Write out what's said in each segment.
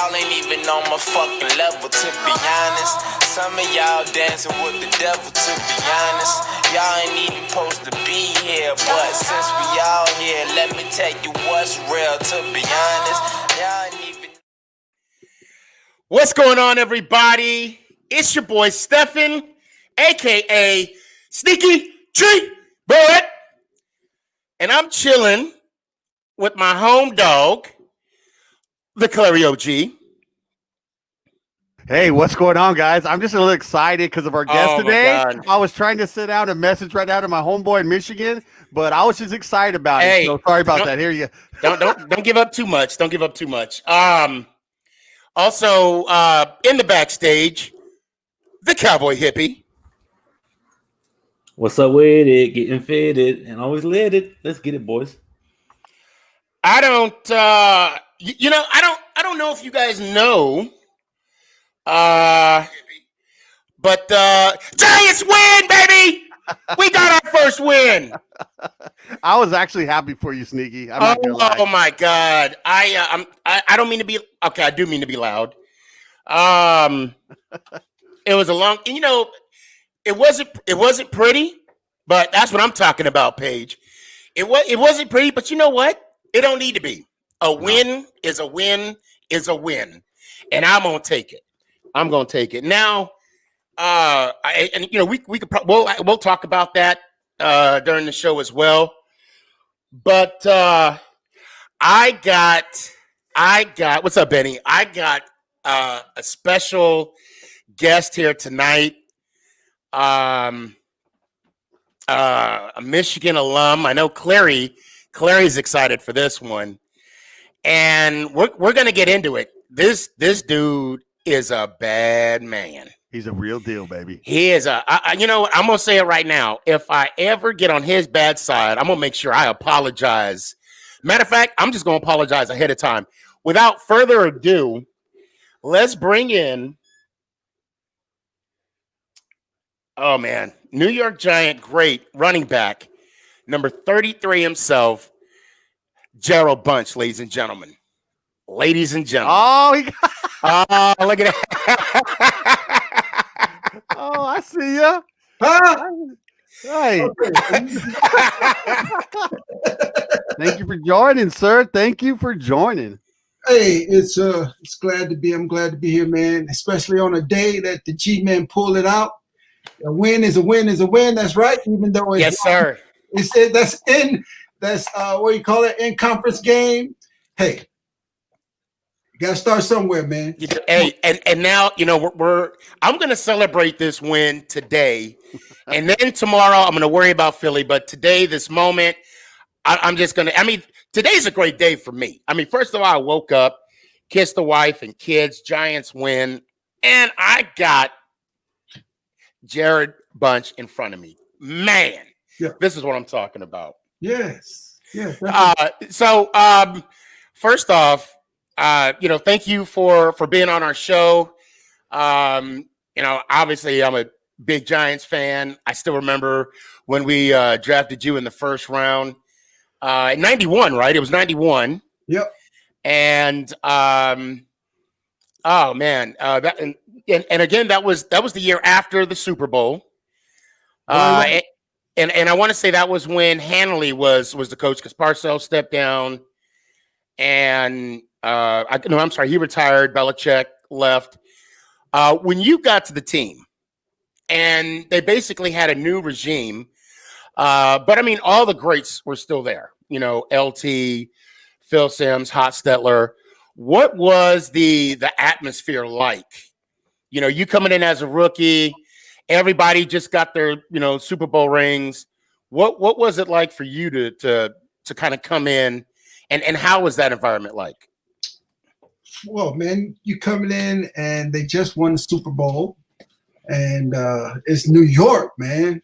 y'all ain't even on my fucking level, to be honest. Some of y'all dancing with the devil, to be honest. Y'all ain't even supposed to be here, but since we all here, let me tell you what's real, to be honest. Y'all ain't even. What's going on, everybody? It's your boy Stephen, aka Sneaky Tree Boy, and I'm chilling with my home dog, the Clary OG. Hey, what's going on, guys? I'm just a little excited because of our guest today. God. I was trying to send out a message right out to my homeboy in Michigan, but I was just excited about Hey, it. So sorry about that. Here you go. Don't give up too much. Don't give up too much. Also, in the backstage, the cowboy hippie. What's up with it? Getting fitted and always lit it. Let's get it, boys. I don't, I don't know if you guys know, but Giants win, baby! We got our first win. I was actually happy for you, Sneaky. I'm not gonna lie. Oh my God! I don't mean to be okay. I do mean to be loud. It was a long, it wasn't pretty, but that's what I'm talking about, Paige. It wasn't pretty, but you know what? It don't need to be. A win is a win is a win, and I'm gonna take it. I'm gonna take it now. We could we'll talk about that during the show as well. But I got what's up, Benny? I got a special guest here tonight. A Michigan alum. I know Clary's excited for this one, and we're gonna get into it. This dude is a bad man. He's a real deal, baby. He is I'm gonna say it right now. If I ever get on his bad side, I'm gonna make sure I apologize. Matter of fact, I'm just gonna apologize ahead of time. Without further ado, let's bring in. Oh man, New York Giant great running back, number 33 himself, Jarrod Bunch, ladies and gentlemen. Ladies and gentlemen. Oh, look at that. Oh, I see ya. Hey. Thank you for joining, sir. Thank you for joining. Hey, it's glad to be. I'm glad to be here, man. Especially on a day that the G-men pull it out. A win is a win is a win. That's right. Even though it's yes, sir. That's what you call it, in conference game. Hey, you gotta start somewhere, man. Hey, and now I'm gonna celebrate this win today, and then tomorrow I'm gonna worry about Philly. But today, this moment, I'm just gonna. I mean, today's a great day for me. I mean, first of all, I woke up, kissed the wife and kids. Giants win, and I got Jarrod Bunch in front of me. Man, This is what I'm talking about. Yes. First off, thank you for being on our show. Obviously I'm a big Giants fan. I still remember when we drafted you in the first round in 91, right? It was 91. Yep. And oh man, and again that was the year after the Super Bowl. And I want to say that was when Hanley was the coach because Parcells stepped down, and he retired. Belichick left. When you got to the team, and they basically had a new regime, but I mean all the greats were still there. LT, Phil Simms, Hostetler. What was the atmosphere like? You coming in as a rookie. Everybody just got their, Super Bowl rings. What was it like for you to kind of come in, and how was that environment like? Well, man, you coming in and they just won the Super Bowl, and it's New York, man.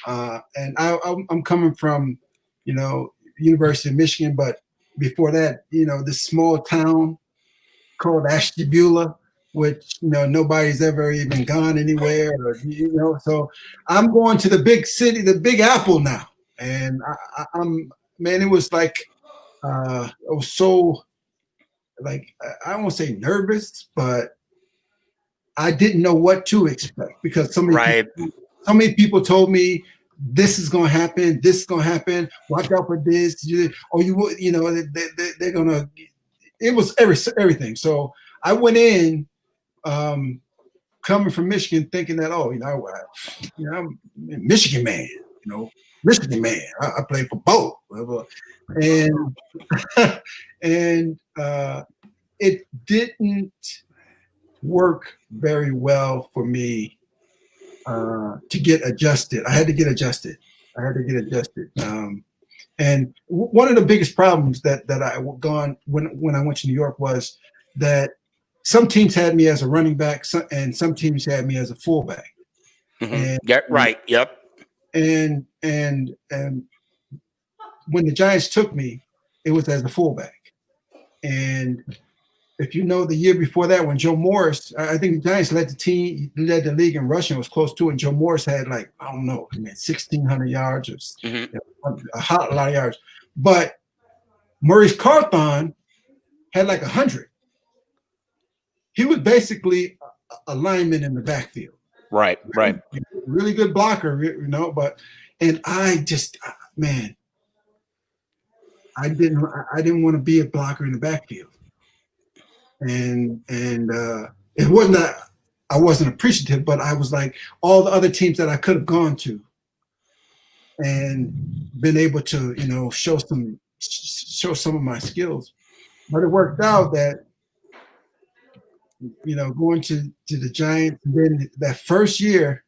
And I'm coming from, University of Michigan, but before that, this small town called Ashtabula, which nobody's ever even gone anywhere, So I'm going to the big city, the Big Apple now, and I'm man. It was like it was so like I don't want to say nervous, but I didn't know what to expect because so many people told me this is going to happen. This is going to happen. Watch out for this. Or they're going to. It was everything. So I went in coming from Michigan, thinking that I'm a Michigan man. Michigan man. I played for both, and and it didn't work very well for me to get adjusted. I had to get adjusted. And one of the biggest problems that I gone when I went to New York was that some teams had me as a running back, and some teams had me as a fullback. Mm-hmm. Yep. And when the Giants took me, it was as a fullback. And if you know, the year before that, when Joe Morris, I think the Giants led the league in rushing, was close to it. And Joe Morris had 1,600 yards or a lot of yards. But Maurice Carthon had 100. He was basically a lineman in the backfield. Right. Really good blocker, and I just, man, I didn't want to be a blocker in the backfield. And it wasn't that I wasn't appreciative, but I was like all the other teams that I could have gone to and been able to, show some of my skills. But it worked out that, going to the Giants, and then that first year,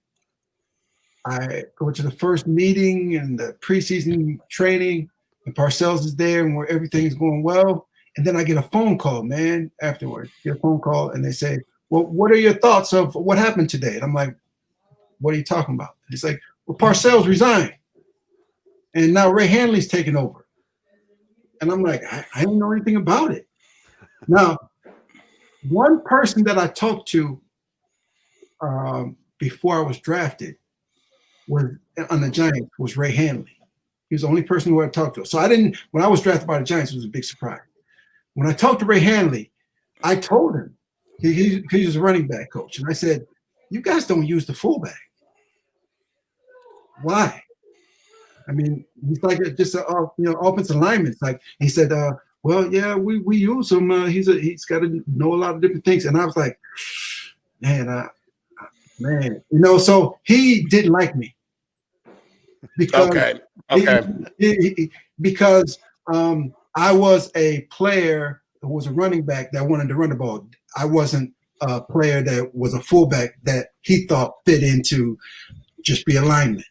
I go to the first meeting and the preseason training, and Parcells is there, and where everything is going well. And then I get a phone call, man, afterwards. Get a phone call, and they say, well, what are your thoughts of what happened today? And I'm like, what are you talking about? And it's like, well, Parcells resigned, and now Ray Handley's taking over. And I'm like, I don't know anything about it. Now, one person that I talked to before I was drafted on the Giants was Ray Handley. He was the only person who I talked to. So when I was drafted by the Giants, it was a big surprise. When I talked to Ray Handley, I told him, he was a running back coach. And I said, you guys don't use the fullback. Why? I mean, he's like just an offensive lineman. It's like, he said, well, yeah, we use him. He's got to know a lot of different things. And I was like, man, so he didn't like me. Because because I was a player who was a running back that wanted to run the ball. I wasn't a player that was a fullback that he thought fit into just be a lineman.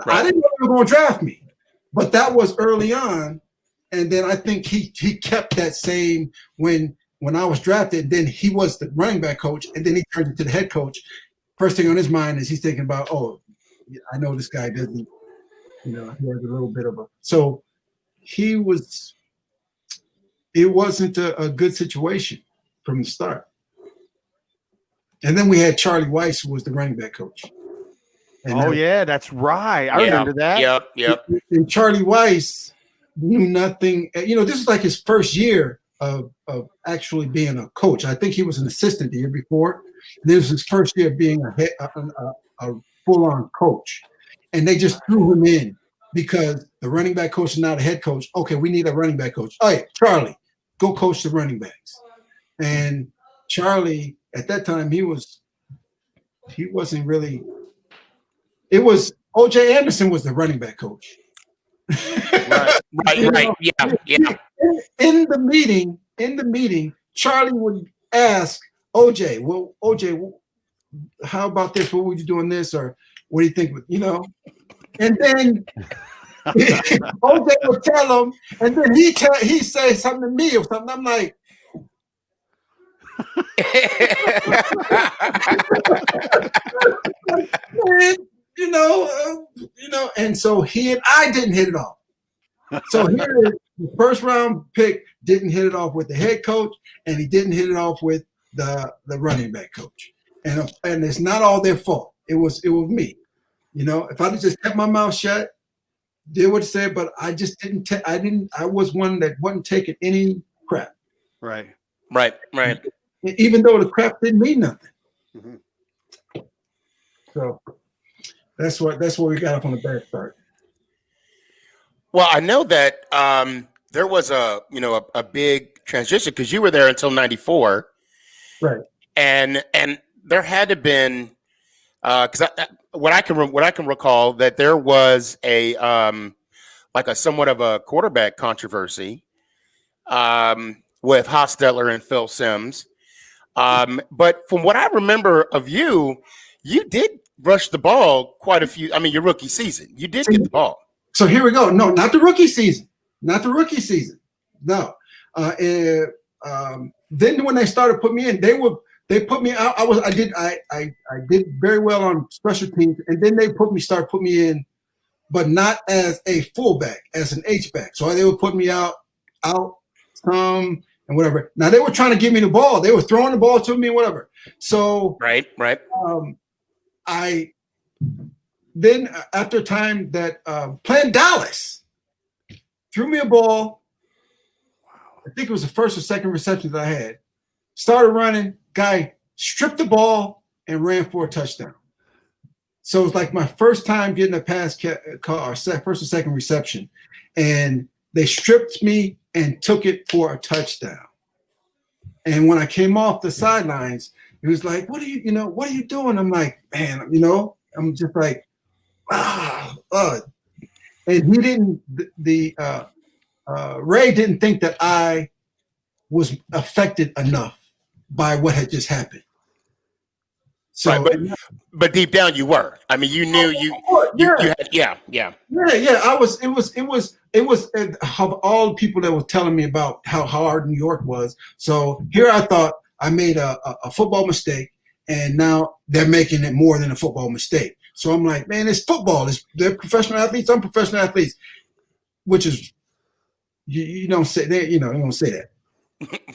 Right. I didn't know they were going to draft me, but that was early on. And then I think he kept that same when I was drafted. Then he was the running back coach, and then he turned into the head coach. First thing on his mind is he's thinking about, I know this guy doesn't, he has a little bit of a. So it wasn't a good situation from the start. And then we had Charlie Weiss, who was the running back coach. And that's right. I remember that. Yep. And Charlie Weiss knew nothing. This is like his first year of actually being a coach. I think he was an assistant the year before. This was his first year being a full-on coach. And they just threw him in because the running back coach is not a head coach. Okay, we need a running back coach. All right, Charlie, go coach the running backs. And Charlie, at that time, he wasn't really – it was O.J. Anderson was the running back coach. Right. Yeah. In the meeting, Charlie would ask OJ, well, OJ, how about this? What would you do on this? Or what do you think? And then OJ would tell him, and then he say something to me or something. I'm like, and so he and I didn't hit it off. So here is the first round pick didn't hit it off with the head coach, and he didn't hit it off with the running back coach. And it's not all their fault. It was me. If I just kept my mouth shut, did what it said, but I just didn't. I was one that wasn't taking any crap. Right. Right. Right. Even though the crap didn't mean nothing. Mm-hmm. So that's where we got off on a bad start. Well, I know that there was a big transition because you were there until '94, Right. and there had to been because what I can recall that there was a like a somewhat of a quarterback controversy with Hostetler and Phil Simms. But from what I remember of you, you did rush the ball quite a few. I mean, your rookie season, you did get the ball. So here we go. No, not the rookie season. Not the rookie season. No. Then when they started putting me in, they put me out. I did very well on special teams, and then they put me in, but not as a fullback, as an H-back. So they would put me out and whatever. Now they were trying to give me the ball. They were throwing the ball to me and whatever. So Right. I then after a time that playing Dallas threw me a ball. I think it was the first or second reception that I had. Started running, guy stripped the ball and ran for a touchdown. So it was like my first time getting a pass call or first or second reception, and they stripped me and took it for a touchdown. And when I came off the sidelines, he was like, "What are you doing?" I'm like, "Man, I'm just like, and he didn't. Ray didn't think that I was affected enough by what had just happened. So, right, but deep down you were. I mean, you knew you had, yeah. I was. It was of all the people that were telling me about how hard New York was. So here I thought I made a football mistake, and now they're making it more than a football mistake. So I'm like, man, it's football. They're professional athletes. I'm professional athletes, which is you don't say that. You don't say that.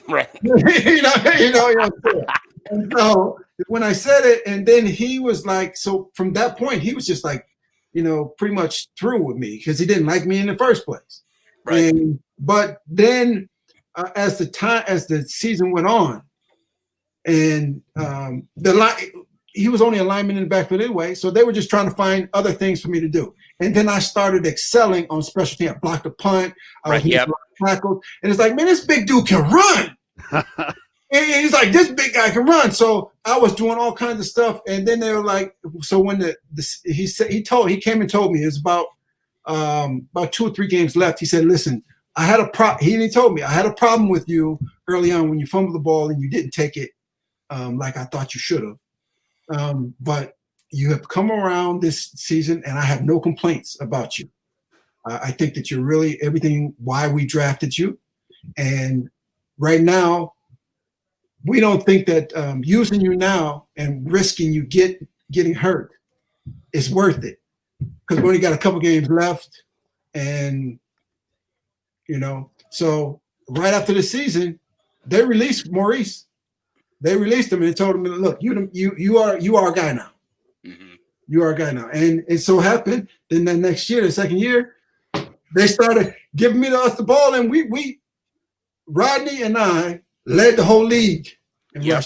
Right. you don't say that. And so when I said it, and then he was like, so from that point, he was just like, pretty much through with me because he didn't like me in the first place. Right. But then as the season went on, and he was only a lineman in the backfield anyway, so they were just trying to find other things for me to do. And then I started excelling on special teams. I blocked a punt. I was tackled, and it's like, man, this big dude can run. And he's like, this big guy can run. So I was doing all kinds of stuff, and then they were like, so when he came and told me it was about 2 or 3 games left. He said, listen, I had a problem. He told me I had a problem with you early on when you fumbled the ball and you didn't take it like I thought you should have. But you have come around this season, and I have no complaints about you. I think that you're really everything why we drafted you. And right now, we don't think that using you now and risking you getting hurt is worth it. Because we only got a couple games left. And, so right after the season, they released Maurice. They released him and told him, look, you are a guy now. Mm-hmm. You are a guy now. And it so happened, then the next year, the second year, they started giving us the ball, and we Rodney and I led the whole league. Yep.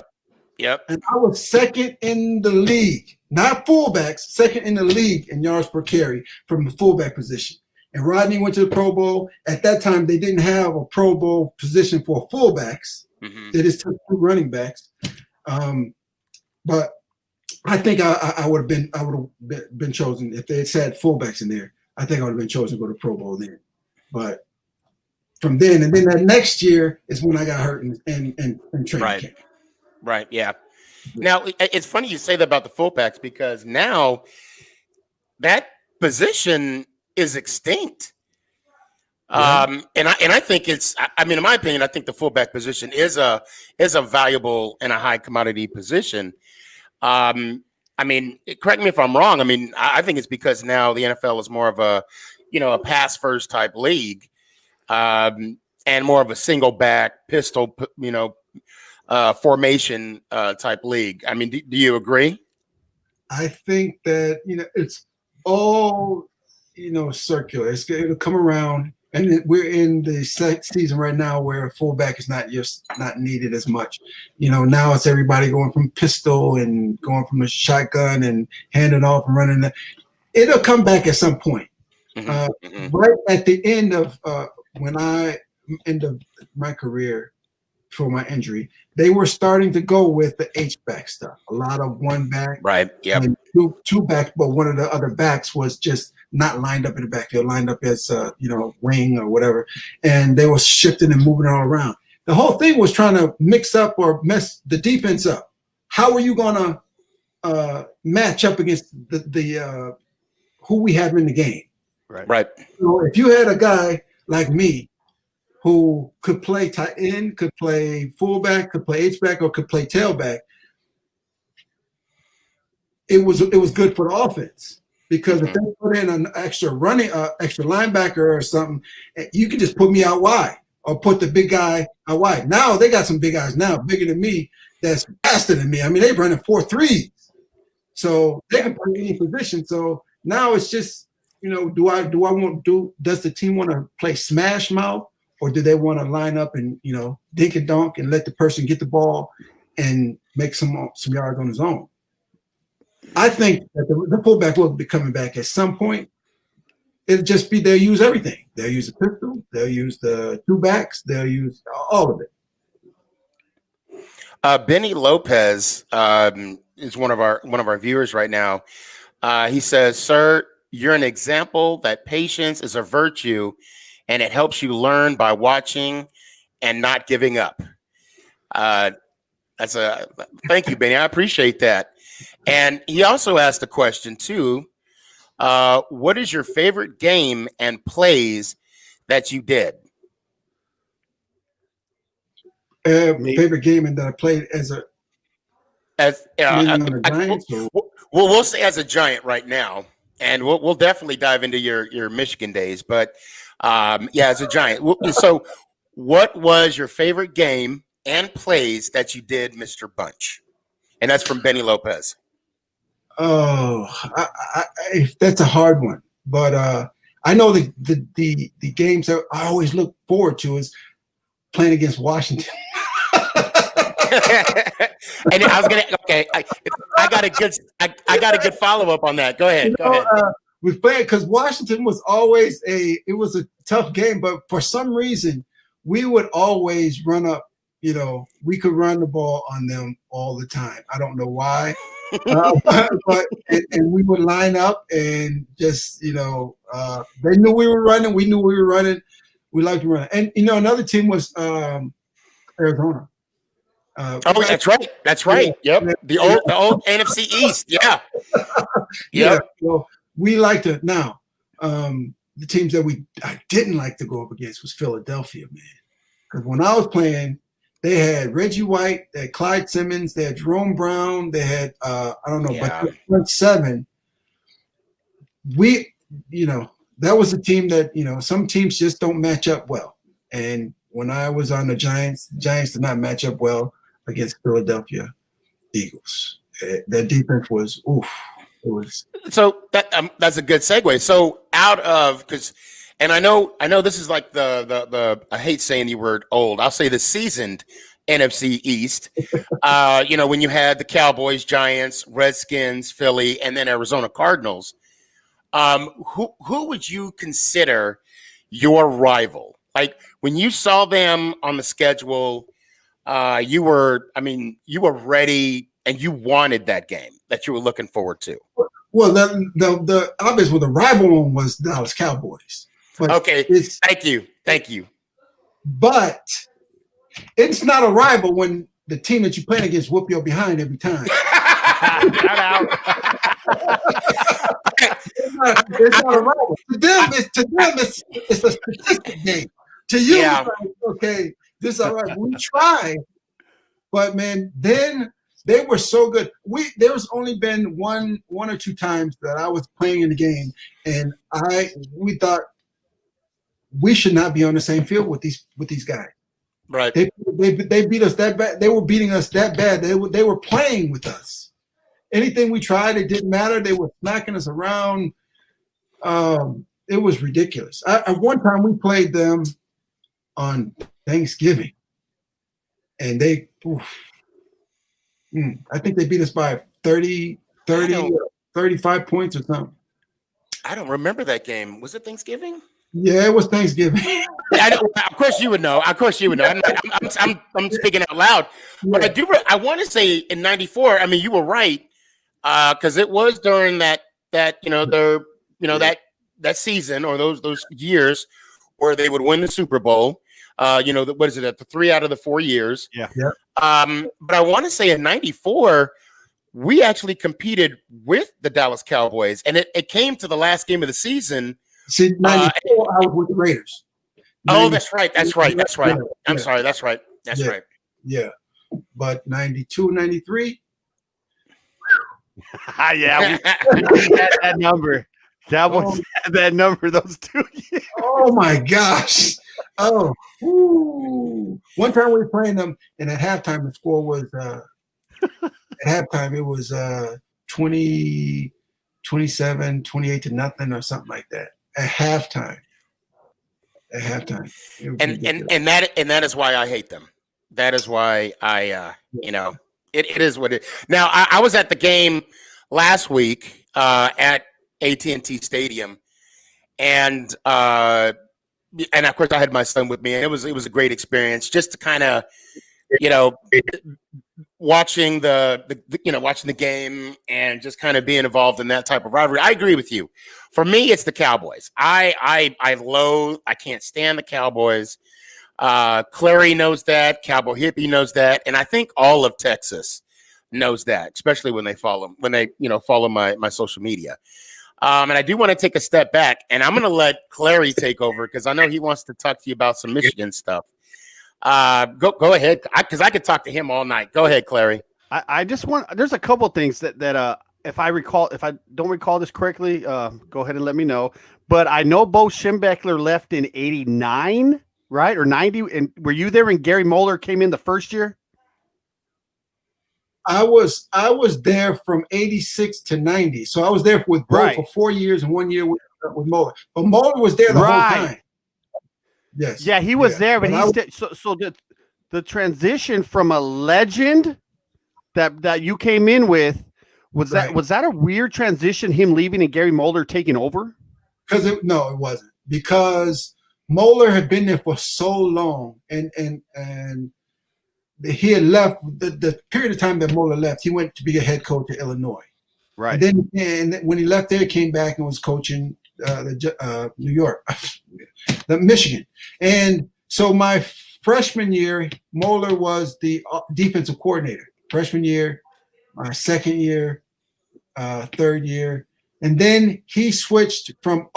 And I was second in the league, not fullbacks, second in the league in yards per carry from the fullback position. And Rodney went to the Pro Bowl. At that time, they didn't have a Pro Bowl position for fullbacks. Mm-hmm. They just took 2 running backs. But I think I would have been chosen if they had said fullbacks in there. I think I would have been chosen to go to Pro Bowl then. But from then, and then that next year is when I got hurt in training camp. Right. Yeah. Now it's funny you say that about the fullbacks because now that position is extinct. Yeah. And I think in my opinion, I think the fullback position is a valuable and a high commodity position. Correct me if I'm wrong. I think it's because now the NFL is more of a pass first type league, and more of a single back pistol, formation type league. Do you agree? I think that it's all circular. It'll come around, we're in the season right now where fullback is not needed as much. Now it's everybody going from pistol and going from a shotgun and handing off and running. It'll come back at some point. Right at the end of end of my career for my injury, they were starting to go with the H-back stuff. A lot of one back, right? Yep. And two backs, but one of the other backs was just not lined up in the backfield, lined up as wing or whatever, and they were shifting and moving all around. The whole thing was trying to mix up or mess the defense up. How are you going to match up against the who we have in the game? Right. If you had a guy like me who could play tight end, could play fullback, could play H-back, or could play tailback, it was good for the offense. Because if they put in an extra linebacker or something, you could just put me out wide or put the big guy out wide. Now they got some big guys now, bigger than me, that's faster than me. I mean, they're running 4.3s. So they can play any position. So now it's just, does the team want to play smash mouth, or do they want to line up and, dink and dunk and let the person get the ball and make some yards on his own? I think that the fullback will be coming back at some point. It'll just be they'll use everything. They'll use the pistol. They'll use the two backs. They'll use all of it. Benny Lopez is one of our viewers right now. He says, "Sir, you're an example that patience is a virtue, and it helps you learn by watching and not giving up." Thank you, Benny. I appreciate that. And he also asked a question too. What is your favorite game and plays that you did? Favorite game and that I played we'll say as a Giant right now, and we'll definitely dive into your Michigan days. But as a Giant. So, what was your favorite game and plays that you did, Mr. Bunch? And that's from Benny Lopez. Oh, that's a hard one. But I know the games that I always look forward to is playing against Washington. And I was I got a good follow up on that. Go ahead. We played because Washington was always a tough game, but for some reason we would always run up. We could run the ball on them all the time. I don't know why. But we would line up and just they knew we were running. We knew we were running. We liked to run. And another team was Arizona. That's right. That's right. Yeah. Yep. The old NFC East. Yeah. Yeah. So we liked to. Now, the teams that I didn't like to go up against was Philadelphia, man. Because when I was playing, they had Reggie White, they had Clyde Simmons, they had Jerome Brown, they had but front seven. That was a team that some teams just don't match up well. And when I was on the Giants did not match up well against Philadelphia Eagles. Their defense was oof. It was so that's a good segue. So and I know this is like the I hate saying the word old. I'll say the seasoned NFC East. When you had the Cowboys, Giants, Redskins, Philly, and then Arizona Cardinals. Who would you consider your rival? Like when you saw them on the schedule, you were ready and you wanted that game that you were looking forward to. Well, the obvious the rival one was Dallas Cowboys. But okay, thank you. But it's not a rival when the team that you play against whoop your behind every time. It's not a rival. To them, it's a statistic game. To you, it's like, okay, this is all right. We tried, but man, then they were so good. There's only been one or two times that I was playing in the game, and we thought we should not be on the same field with these guys. Right. They beat us that bad. They were beating us that bad. They were playing with us. Anything we tried, it didn't matter. They were smacking us around. it was ridiculous. At one time we played them on Thanksgiving, and they, I think they beat us by 30, 35 points or something. I don't remember that game. Was it Thanksgiving? Yeah, it was Thanksgiving. Of course you would know. Of course you would know. I'm speaking out loud, but I do. I want to say in '94. I mean, you were right, because it was during that that season or those years where they would win the Super Bowl. What is it? At the 3 out of the 4 years. Yeah. But I want to say in '94. We actually competed with the Dallas Cowboys, and it came to the last game of the season. See, 94, I was with the Raiders. Oh, that's right. I'm sorry. That's right. Yeah. But 92, 93. Yeah, that number. Cowboys had that number those 2 years. Oh, my gosh. Oh. Ooh. One time we were playing them, and at halftime the score was at halftime it was 20, 27, 28 to nothing or something like that. At halftime. And that is why I hate them. That is why I it is what it is. Now I was at the game last week at AT&T Stadium, and of course I had my son with me, and it was a great experience just to kind of watching the game and just kind of being involved in that type of rivalry. I agree with you. For me, it's the Cowboys. I can't stand the Cowboys. Clary knows that. Cowboy Hippie knows that, and I think all of Texas knows that, especially when they follow my social media. And I do want to take a step back, and I'm going to let Clary take over because I know he wants to talk to you about some Michigan stuff. Go ahead, because I could talk to him all night. Go ahead, Clary. I just want. There's a couple things that if I don't recall this correctly, go ahead and let me know. But I know Bo Schembechler left in '89, right, or '90. And were you there when Gary Moeller came in the first year? I was there from '86 to '90, so I was there with Bo for 4 years and 1 year with Moeller. But Moeller was there the whole time. Yes. Yeah, he was there, but the transition from a legend that you came in with was that a weird transition? Him leaving and Gary Moeller taking over? No, it wasn't, because Moeller had been there for so long, and he had left the period of time that Moeller left. He went to be a head coach at Illinois, right? And then when he left there, he came back and was coaching New York, the Michigan. And so my freshman year, Moeller was the defensive coordinator. Freshman year, my second year, third year, and then he switched from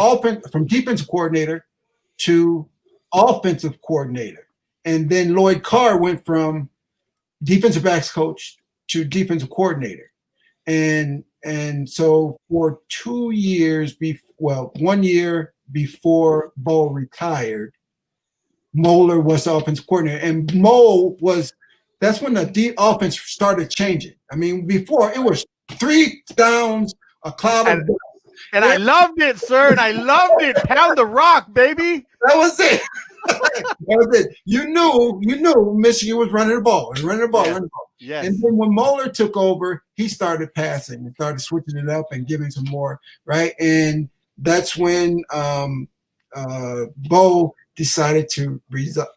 defensive coordinator to offensive coordinator. And then Lloyd Carr went from defensive backs coach to defensive coordinator. And so for 2 years, 1 year before Bo retired, Moeller was the offensive coordinator. And that's when the offense started changing. I mean, before it was 3 downs, a cloud of dust. And I loved it, sir. And I loved it. Pound the rock, baby. That was it. That was it. You knew Michigan was running the ball. Yes. And then when Moeller took over, he started passing and started switching it up and giving some more, right? And that's when Bo decided to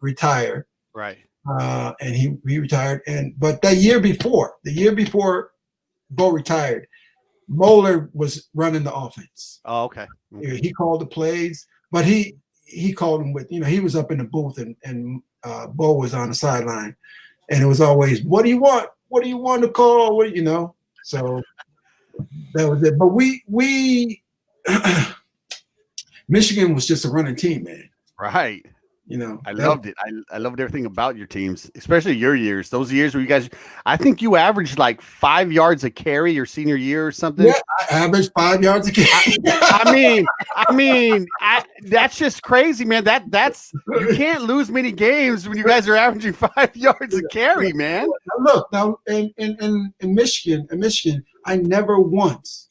retire. Right. And he retired. But the year before Bo retired, Moeller was running the offense. Oh, okay. He called the plays, but he called them with, he was up in the booth and Bo was on the sideline, and it was always, what do you want? What do you want to call? So that was it. But we Michigan was just a running team, man. Right. I loved it. I loved everything about your teams, especially your years. Those years where you guys, I think you averaged like 5 yards a carry your senior year or something. Yeah, I averaged 5 yards a carry. I mean, that's just crazy, man. That's you can't lose many games when you guys are averaging 5 yards a carry, man. Look, now in Michigan, I never once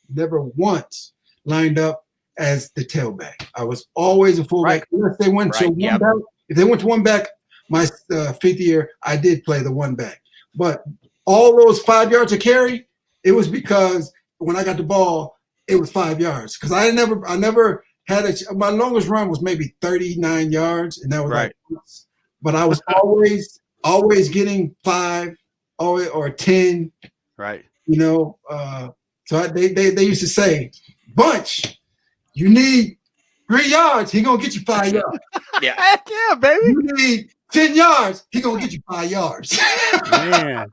lined up as the tailback. I was always a fullback. Unless they went to one back. If they went to one back, my fifth year, I did play the one back. But all those 5 yards of carry, it was because when I got the ball, it was 5 yards. Because I never had my longest run was maybe 39 yards, and that was like, but I was always getting 5 or 10. Right. You know, so they used to say, Bunch, you need 3 yards, he gonna get you 5 yards. Yeah. Heck yeah, baby. You need 10 yards, he gonna get you 5 yards. Man.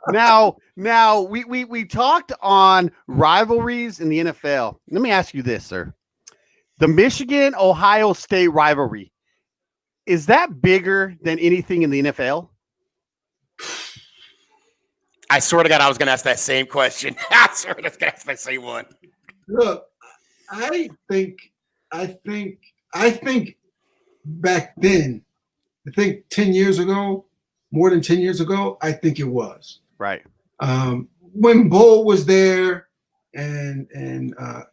Now we talked on rivalries in the NFL. Let me ask you this, sir. The Michigan-Ohio State rivalry, is that bigger than anything in the NFL? I swear to God, I was going to ask that same question. I swear I was going to ask that same one. Look, I think back then, I think 10 years ago, more than 10 years ago, I think it was. Right. When Bo was there and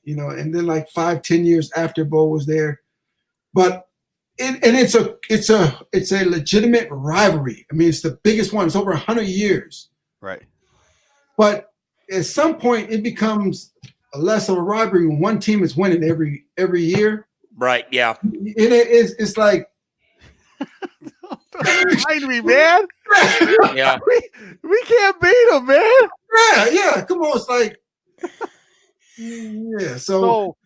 you know, and then like 5-10 years after Bo was there. But it's a legitimate rivalry. I mean, it's the biggest one. It's over 100 years. Right. But at some point, it becomes less of a rivalry when one team is winning every year. Right. Yeah. It's like. Remind me, man. Yeah. We can't beat them, man. Yeah. Come on. It's like. Yeah. So.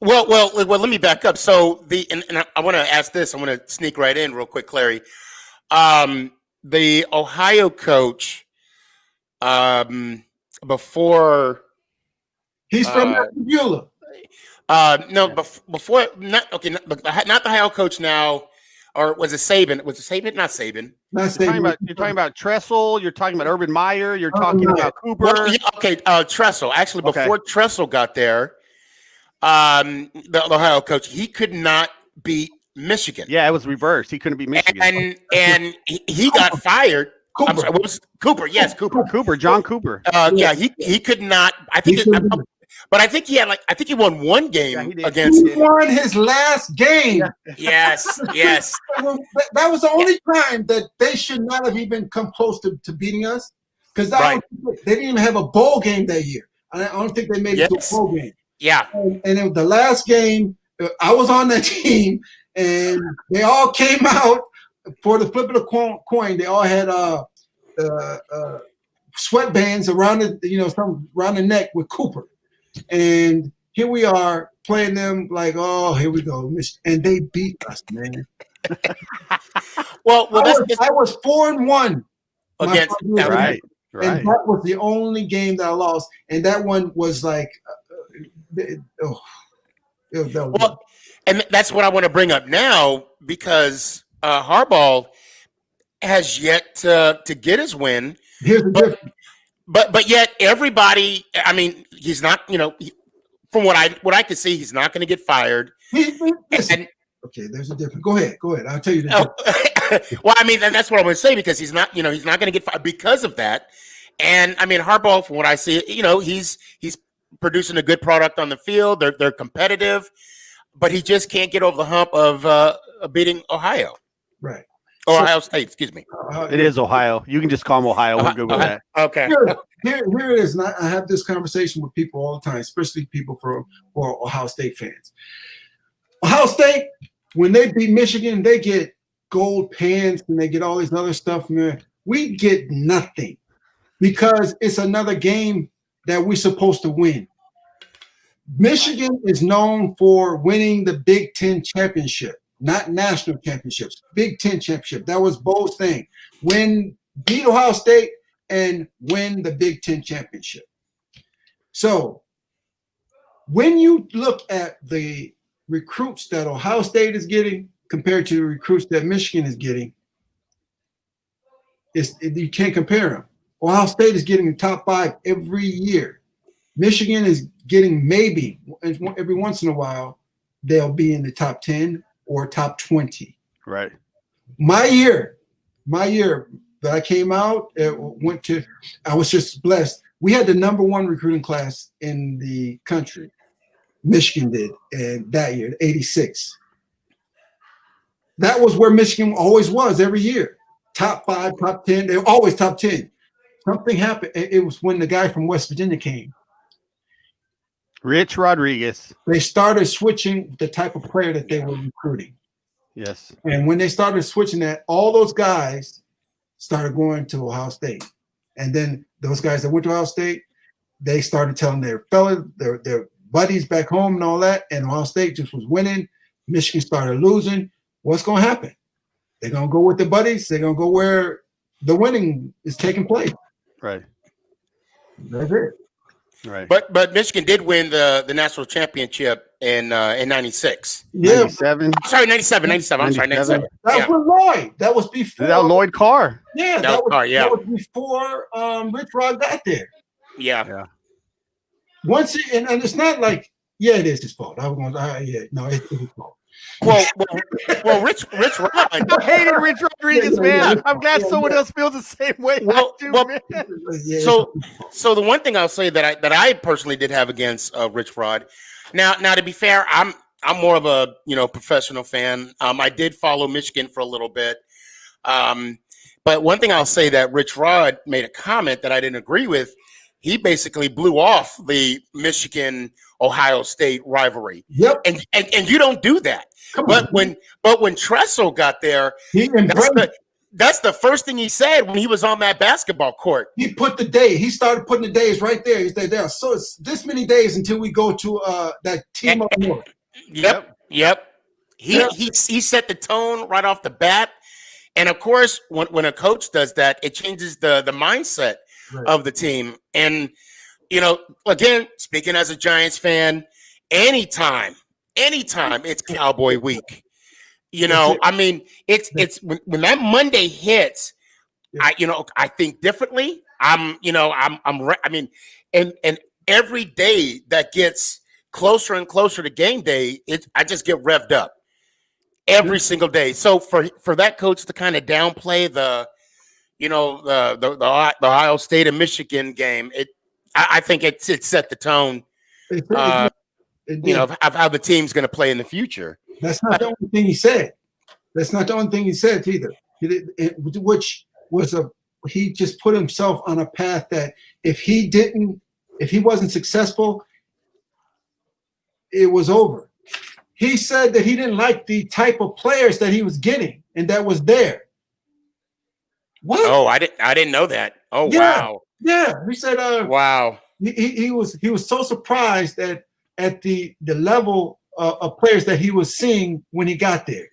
Well, let me back up. So and I want to ask this. I want to sneak right in real quick, Clary. The Ohio coach. Before he's from Beulah. No, before not the Ohio coach now, or was it Saban? Was it Saban? Not Saban. You're talking about Tressel. You're talking about Urban Meyer. You're talking about Cooper. Well, yeah, okay, Tressel. Actually, before Tressel got there, the Ohio coach, he could not beat Michigan. Yeah, it was reversed. He couldn't beat Michigan, and he got fired. Cooper. I'm sorry, what was Cooper? Yes, Cooper. John Cooper. Yeah, he could not. I think, but I think he had I think he won one game against. He won his last game. Yes. That was the only time that they should not have even come close to beating us, because they didn't even have a bowl game that year. I don't think they made it to a bowl game. Yeah, and it was the last game. I was on that team, and they all came out. For the flip of the coin, they all had sweatbands around around the neck with Cooper, and here we are playing them like, oh, here we go, and they beat us, man. well, I was 4-1 against right, and that was the only game that I lost, and that one was like, and that's what I want to bring up now, because Harbaugh has yet to get his win. Here's the difference. But yet everybody, I mean, he's not, from what I can see, he's not going to get fired. Okay, there's a difference. Go ahead. I'll tell you the well, I mean, that's what I'm going to say, because he's not going to get fired because of that. And I mean, Harbaugh, from what I see, he's producing a good product on the field. They're competitive, but he just can't get over the hump of beating Ohio. Right. Ohio State, excuse me. It is Ohio. You can just call them Ohio. We're good with that. Okay. Here it is. And I have this conversation with people all the time, especially people who are Ohio State fans. Ohio State, when they beat Michigan, they get gold pants and they get all this other stuff. Man, we get nothing, because it's another game that we're supposed to win. Michigan is known for winning the Big Ten championship. Not national championships, Big Ten championship. That was Bo's thing. Beat Ohio State and win the Big Ten championship. So when you look at the recruits that Ohio State is getting compared to the recruits that Michigan is getting, you can't compare them. Ohio State is getting the top 5 every year. Michigan is getting maybe every once in a while they'll be in the top 10 or top 20. Right. My year that I came out, I was just blessed. We had the #1 recruiting class in the country. Michigan did in that year, 86. That was where Michigan always was every year. Top 5, top 10. They were always top 10. Something happened. It was when the guy from West Virginia came. Rich Rodriguez. They started switching the type of player that they were recruiting. Yes. And when they started switching that, all those guys started going to Ohio State. And then those guys that went to Ohio State, they started telling their buddies back home and all that. And Ohio State just was winning. Michigan started losing. What's going to happen? They're going to go with the buddies. They're going to go where the winning is taking place. Right. That's it. Right. But Michigan did win the national championship in '96. Yeah. 97. Sorry, 97. I'm sorry, 97. That was Lloyd. That was before. That was Lloyd Carr. Yeah, That was that was before Rich Rod got there. Yeah. Once and it's not like, yeah, it is his fault. I was going it's his fault. Well, Rich Rod. I hated Rich Rodriguez, man. I'm glad someone else feels the same way. Man. So the one thing I'll say that I personally did have against Rich Rod. Now to be fair, I'm more of a professional fan. I did follow Michigan for a little bit, but one thing I'll say that Rich Rod made a comment that I didn't agree with. He basically blew off the Michigan-Ohio State rivalry. Yep. And you don't do that. But when Tressel got there, that's the first thing he said when he was on that basketball court. He put the day. He started putting the days right there. He said, "There, so it's this many days until we go to that team up north." Yep. He set the tone right off the bat. And of course, when a coach does that, it changes the mindset of the team. And again, speaking as a Giants fan, anytime it's Cowboy week. I mean, it's when that Monday hits, I think differently. And every day that gets closer and closer to game day, I just get revved up every single day. So for that coach to kind of downplay the Ohio State and Michigan game, I think it set the tone. Of how the team's going to play in the future. That's not the only thing he said. That's not the only thing he said either. Which was he just put himself on a path that if he wasn't successful, it was over. He said that he didn't like the type of players that he was getting and that was there. What? Oh, I didn't know that. Oh, yeah, wow. Yeah, he said. Wow. He was so surprised at the level of players that he was seeing when he got there.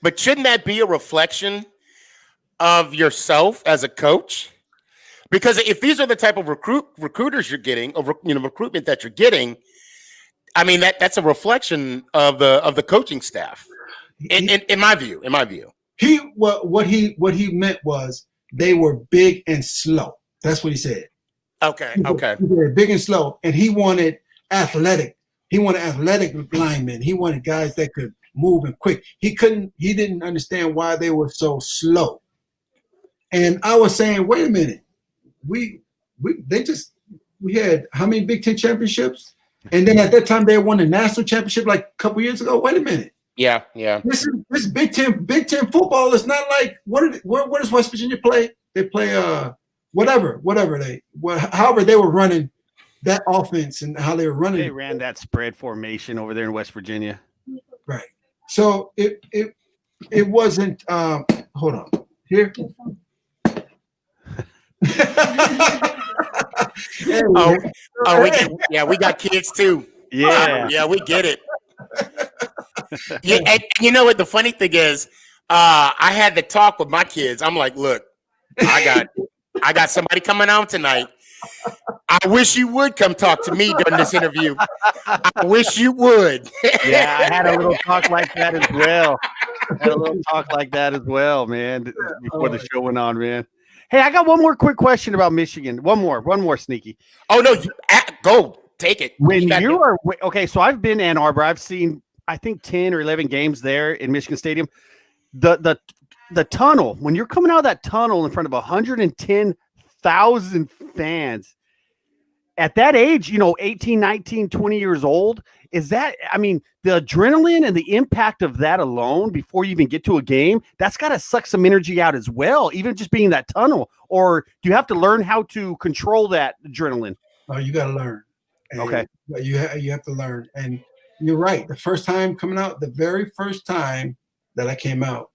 But shouldn't that be a reflection of yourself as a coach? Because if these are the type of recruiters you're getting, or recruitment that you're getting, I mean that's a reflection of the coaching staff. In my view. What he meant was they were big and slow. That's what he said. Okay. They were big and slow, and he wanted athletic. He wanted athletic linemen. He wanted guys that could move and quick. He didn't understand why they were so slow. And I was saying, wait a minute. We had how many Big Ten championships? And then at that time they won a national championship like a couple years ago. Wait a minute. Yeah. This Big Ten football is not like what does West Virginia play? They play however they were running that offense and how they were running. They ran that spread formation over there in West Virginia. Right. So it wasn't hold on. Here. We got kids too. Yeah. We get it. Yeah, and you know what the funny thing is? I had to talk with my kids. I'm like, look, I got somebody coming out tonight. I wish you would come talk to me during this interview. I wish you would. Yeah, I had a little talk like that as well. Man, before the show went on, man. Hey, I got one more quick question about Michigan. One more, Sneaky. Oh, no, go. Take it. So I've been Ann Arbor. I've seen, I think, 10 or 11 games there in Michigan Stadium. The tunnel, when you're coming out of that tunnel in front of 110,000 fans, at that age, 18, 19, 20 years old, is that, I mean, the adrenaline and the impact of that alone before you even get to a game, that's got to suck some energy out as well, even just being in that tunnel. Or do you have to learn how to control that adrenaline? Oh, you got to learn. And Okay. You have to learn. And you're right. The first time coming out, the very first time that I came out,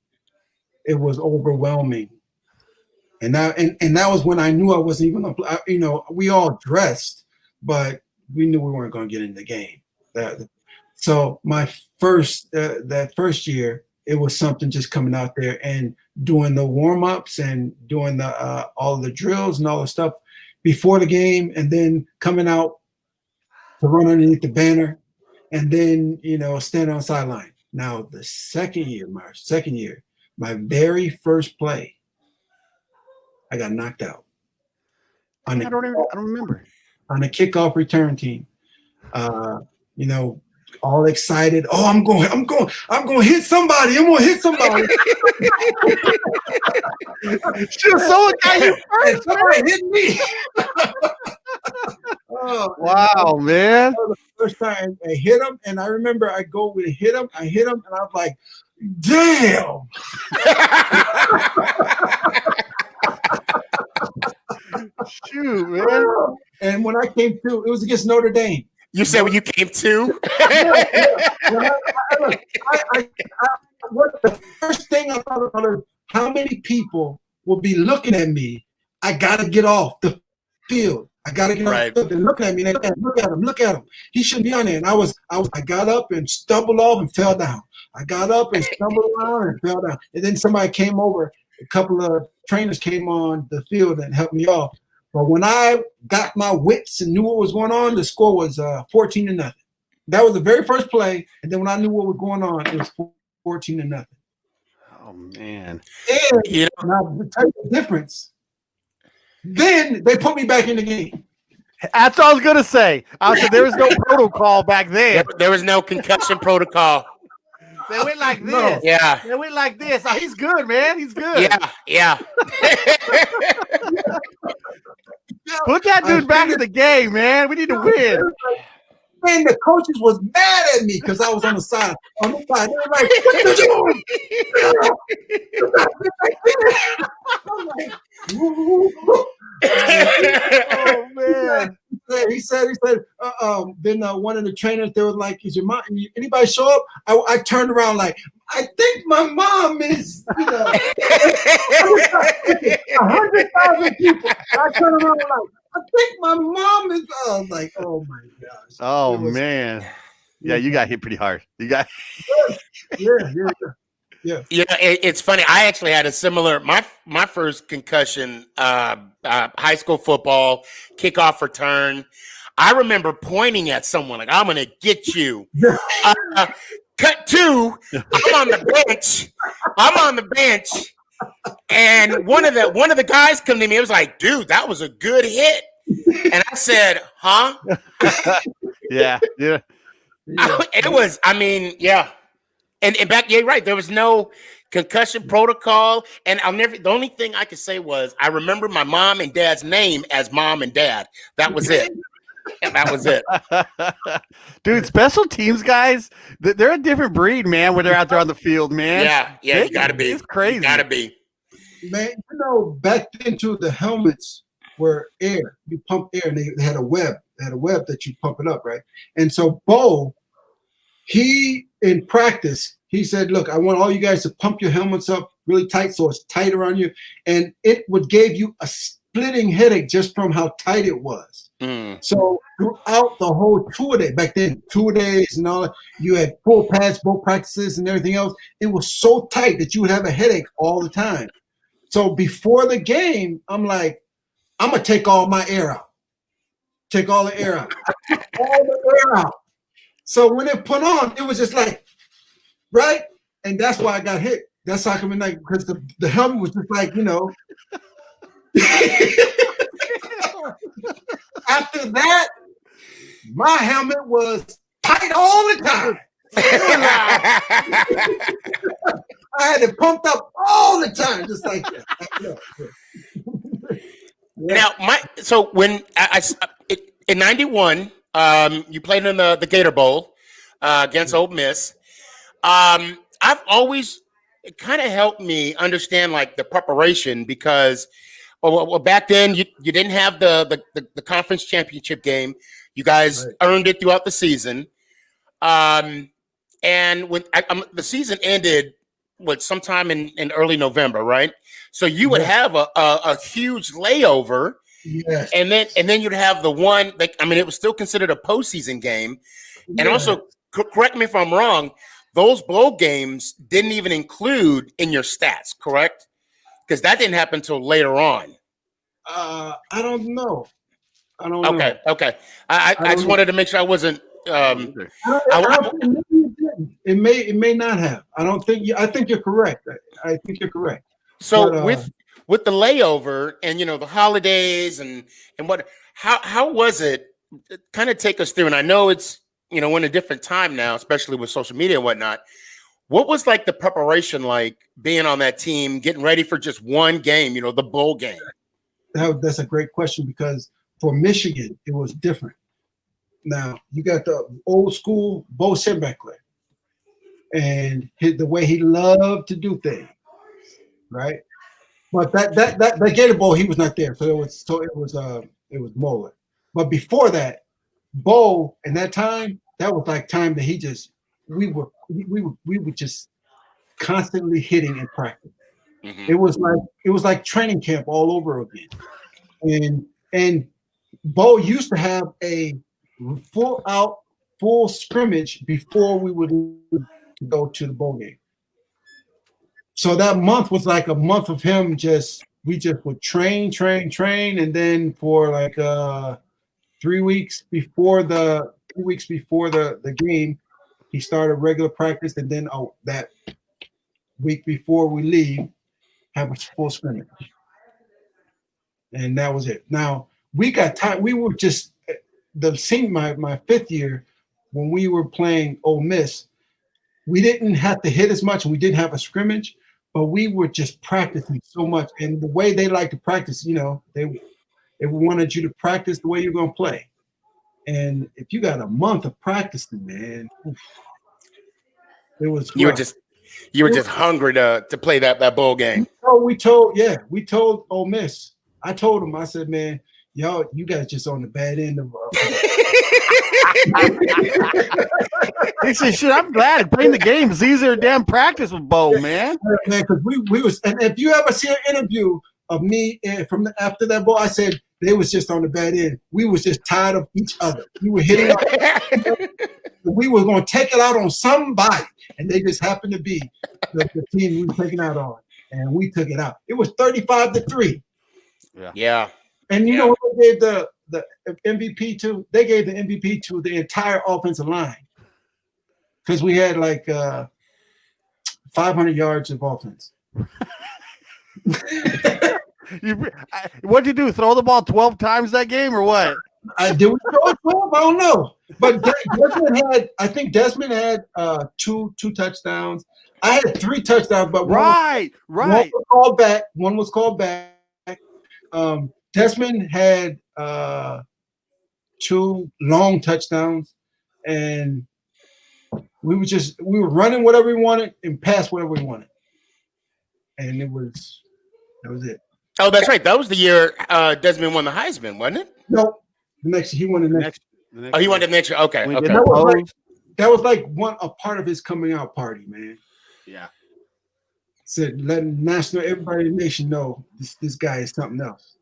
it was overwhelming. And that was when I knew I wasn't even going to play. We all dressed, but we knew we weren't going to get in the game. So my that first year, it was something just coming out there and doing the warm-ups and doing the all the drills and all the stuff before the game, and then coming out to run underneath the banner, and then stand on the sideline. Now the second year, my very first play, I got knocked out. I don't remember. On the kickoff return team. All excited. Oh, I'm going to hit somebody. I'm going to hit somebody. Someone got you first. Somebody hit me. Oh, wow, man. The first time I hit him, and I remember I go to hit him, and I was like, damn. Shoot, man. And when I came to, it was against Notre Dame. You said when you came to? What the first thing I thought about, how many people will be looking at me? I got to get off the field. I got to get off the field. They're looking at me. And look at him. He shouldn't be on there. And I got up and stumbled off and fell down. I got up and stumbled around and fell down. And then somebody came over. A couple of trainers came on the field and helped me off. But when I got my wits and knew what was going on, the score was 14-0. That was the very first play. And then when I knew what was going on, it was 14-0. Oh, man. And now to tell you the difference, then they put me back in the game. That's what I was going to say. I said there was no protocol back then. There was no concussion protocol. They went like this. Yeah. They went like this. Oh, he's good, man. He's good. Yeah. Put that dude back in the game, man. We need to win. And the coaches was mad at me because I was on the side. They were like, what you doing? Oh, man. He said, then one of the trainers, they were like, is your mom, anybody show up? I turned around like, I think my mom is, 100,000 people. I turned around like, I think my mom is, I was like, oh my gosh. Oh, man. Yeah, you got hit pretty hard. You got. Yeah. It's funny. I actually had a similar, my first concussion, high school football, kickoff return. I remember pointing at someone like, I'm going to get you. Cut to, I'm on the bench. And one of the guys come to me. It was like, dude, that was a good hit. And I said, huh? Yeah. It was, yeah. And back, yeah, right. There was no concussion protocol. And the only thing I could say was I remember my mom and dad's name as mom and dad. That was it. And that was it. Dude, special teams guys, they're a different breed, man, when they're out there on the field, man. Yeah, you gotta be. It's crazy. You gotta be. Man, back then too, the helmets were air. You pump air, and they had a web. They had a web that you pump it up, right? And so Bo, he in practice, he said, look, I want all you guys to pump your helmets up really tight so it's tight around you. And it would give you a splitting headache just from how tight it was. So throughout the whole two-a-day, back then, two-a-days and all that, you had full pads, both practices and everything else. It was so tight that you would have a headache all the time. So before the game, I'm like, I'm going to take all my air out. Take all the air out. I took all the air out. So when it put on, it was just like, right? And that's why I got hit. That's how I come in, like, because the helmet was just like, After that, my helmet was tight all the time. I had it pumped up all the time, just like that. Now, so when in '91, you played in the Gator Bowl against Ole Miss. I've always it kind of helped me understand like the preparation because well, back then you didn't have the conference championship game. You guys earned it throughout the season. And when the season ended, sometime in early November, right? So you would have a huge layover, and then you'd have the one. It was still considered a postseason game, and also correct me if I'm wrong. Those bowl games didn't even include in your stats, correct? Because that didn't happen until later on. I don't know. I don't know. Okay. I just wanted to make sure I wasn't. It may not have. I don't think. I think you're correct. I think you're correct. So with the layover and the holidays and what, how was it? Kind of take us through. And I know it's we're in a different time now, especially with social media and whatnot. What was like the preparation like being on that team, getting ready for just one game? The bowl game. That's a great question because for Michigan it was different. Now you got the old school Bo Schembechler, and the way he loved to do things, right? But that Gator Bowl he was not there, so it was Moeller. But before that, Bo and that time was like time that we were just constantly hitting in practice. Mm-hmm. It was like training camp all over again, and Bo used to have a full scrimmage before we would go to the bowl game. So that month was like a month of him we just would train, and then for like 3 weeks before the game, he started regular practice, and then that week before we leave, have a full scrimmage. And that was it. Now we got time. We were just my fifth year when we were playing Ole Miss. We didn't have to hit as much, and we didn't have a scrimmage, but we were just practicing so much. And the way they like to practice, they wanted you to practice the way you're going to play. And if you got a month of practicing, man, it was rough. You were just hungry to play that bowl game. We told Ole Miss. I told them, I said, man, you guys just on the bad end of. He said, "Shit, I'm glad playing the game is easier than practice with Bo, man." Man, because we was, and if you ever see an interview of me after that bowl, I said they was just on the bad end. We was just tired of each other. We were hitting. We were going to take it out on somebody, and they just happened to be the team we were taking out on, and we took it out. It was 35-3. Yeah. And you know what they gave the MVP to? They gave the MVP to the entire offensive line because we had like 500 yards of offense. What'd you do? Throw the ball 12 times that game or what? Did we throw it 12? I don't know. But Desmond had two touchdowns. I had 3 touchdowns, but right. One was called back. Desmond had 2 long touchdowns, and we were running whatever we wanted and pass whatever we wanted, and that was it. Oh, that's right. That was the year Desmond won the Heisman, wasn't it? No, he won the next. Oh, he won the next year. Okay. That was like a part of his coming out party, man. Yeah. Said letting everybody in the nation know this guy is something else.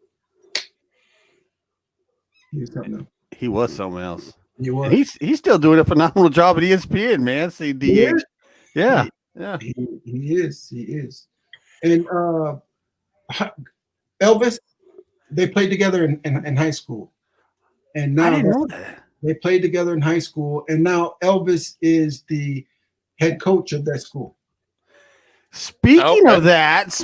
He was something else. He was something else. He was. And he's still doing a phenomenal job at ESPN, man. CDH. Yeah. He is. And Elvis, they played together in high school. And now I didn't know that. They played together in high school, and now Elvis is the head coach of that school. Speaking of that,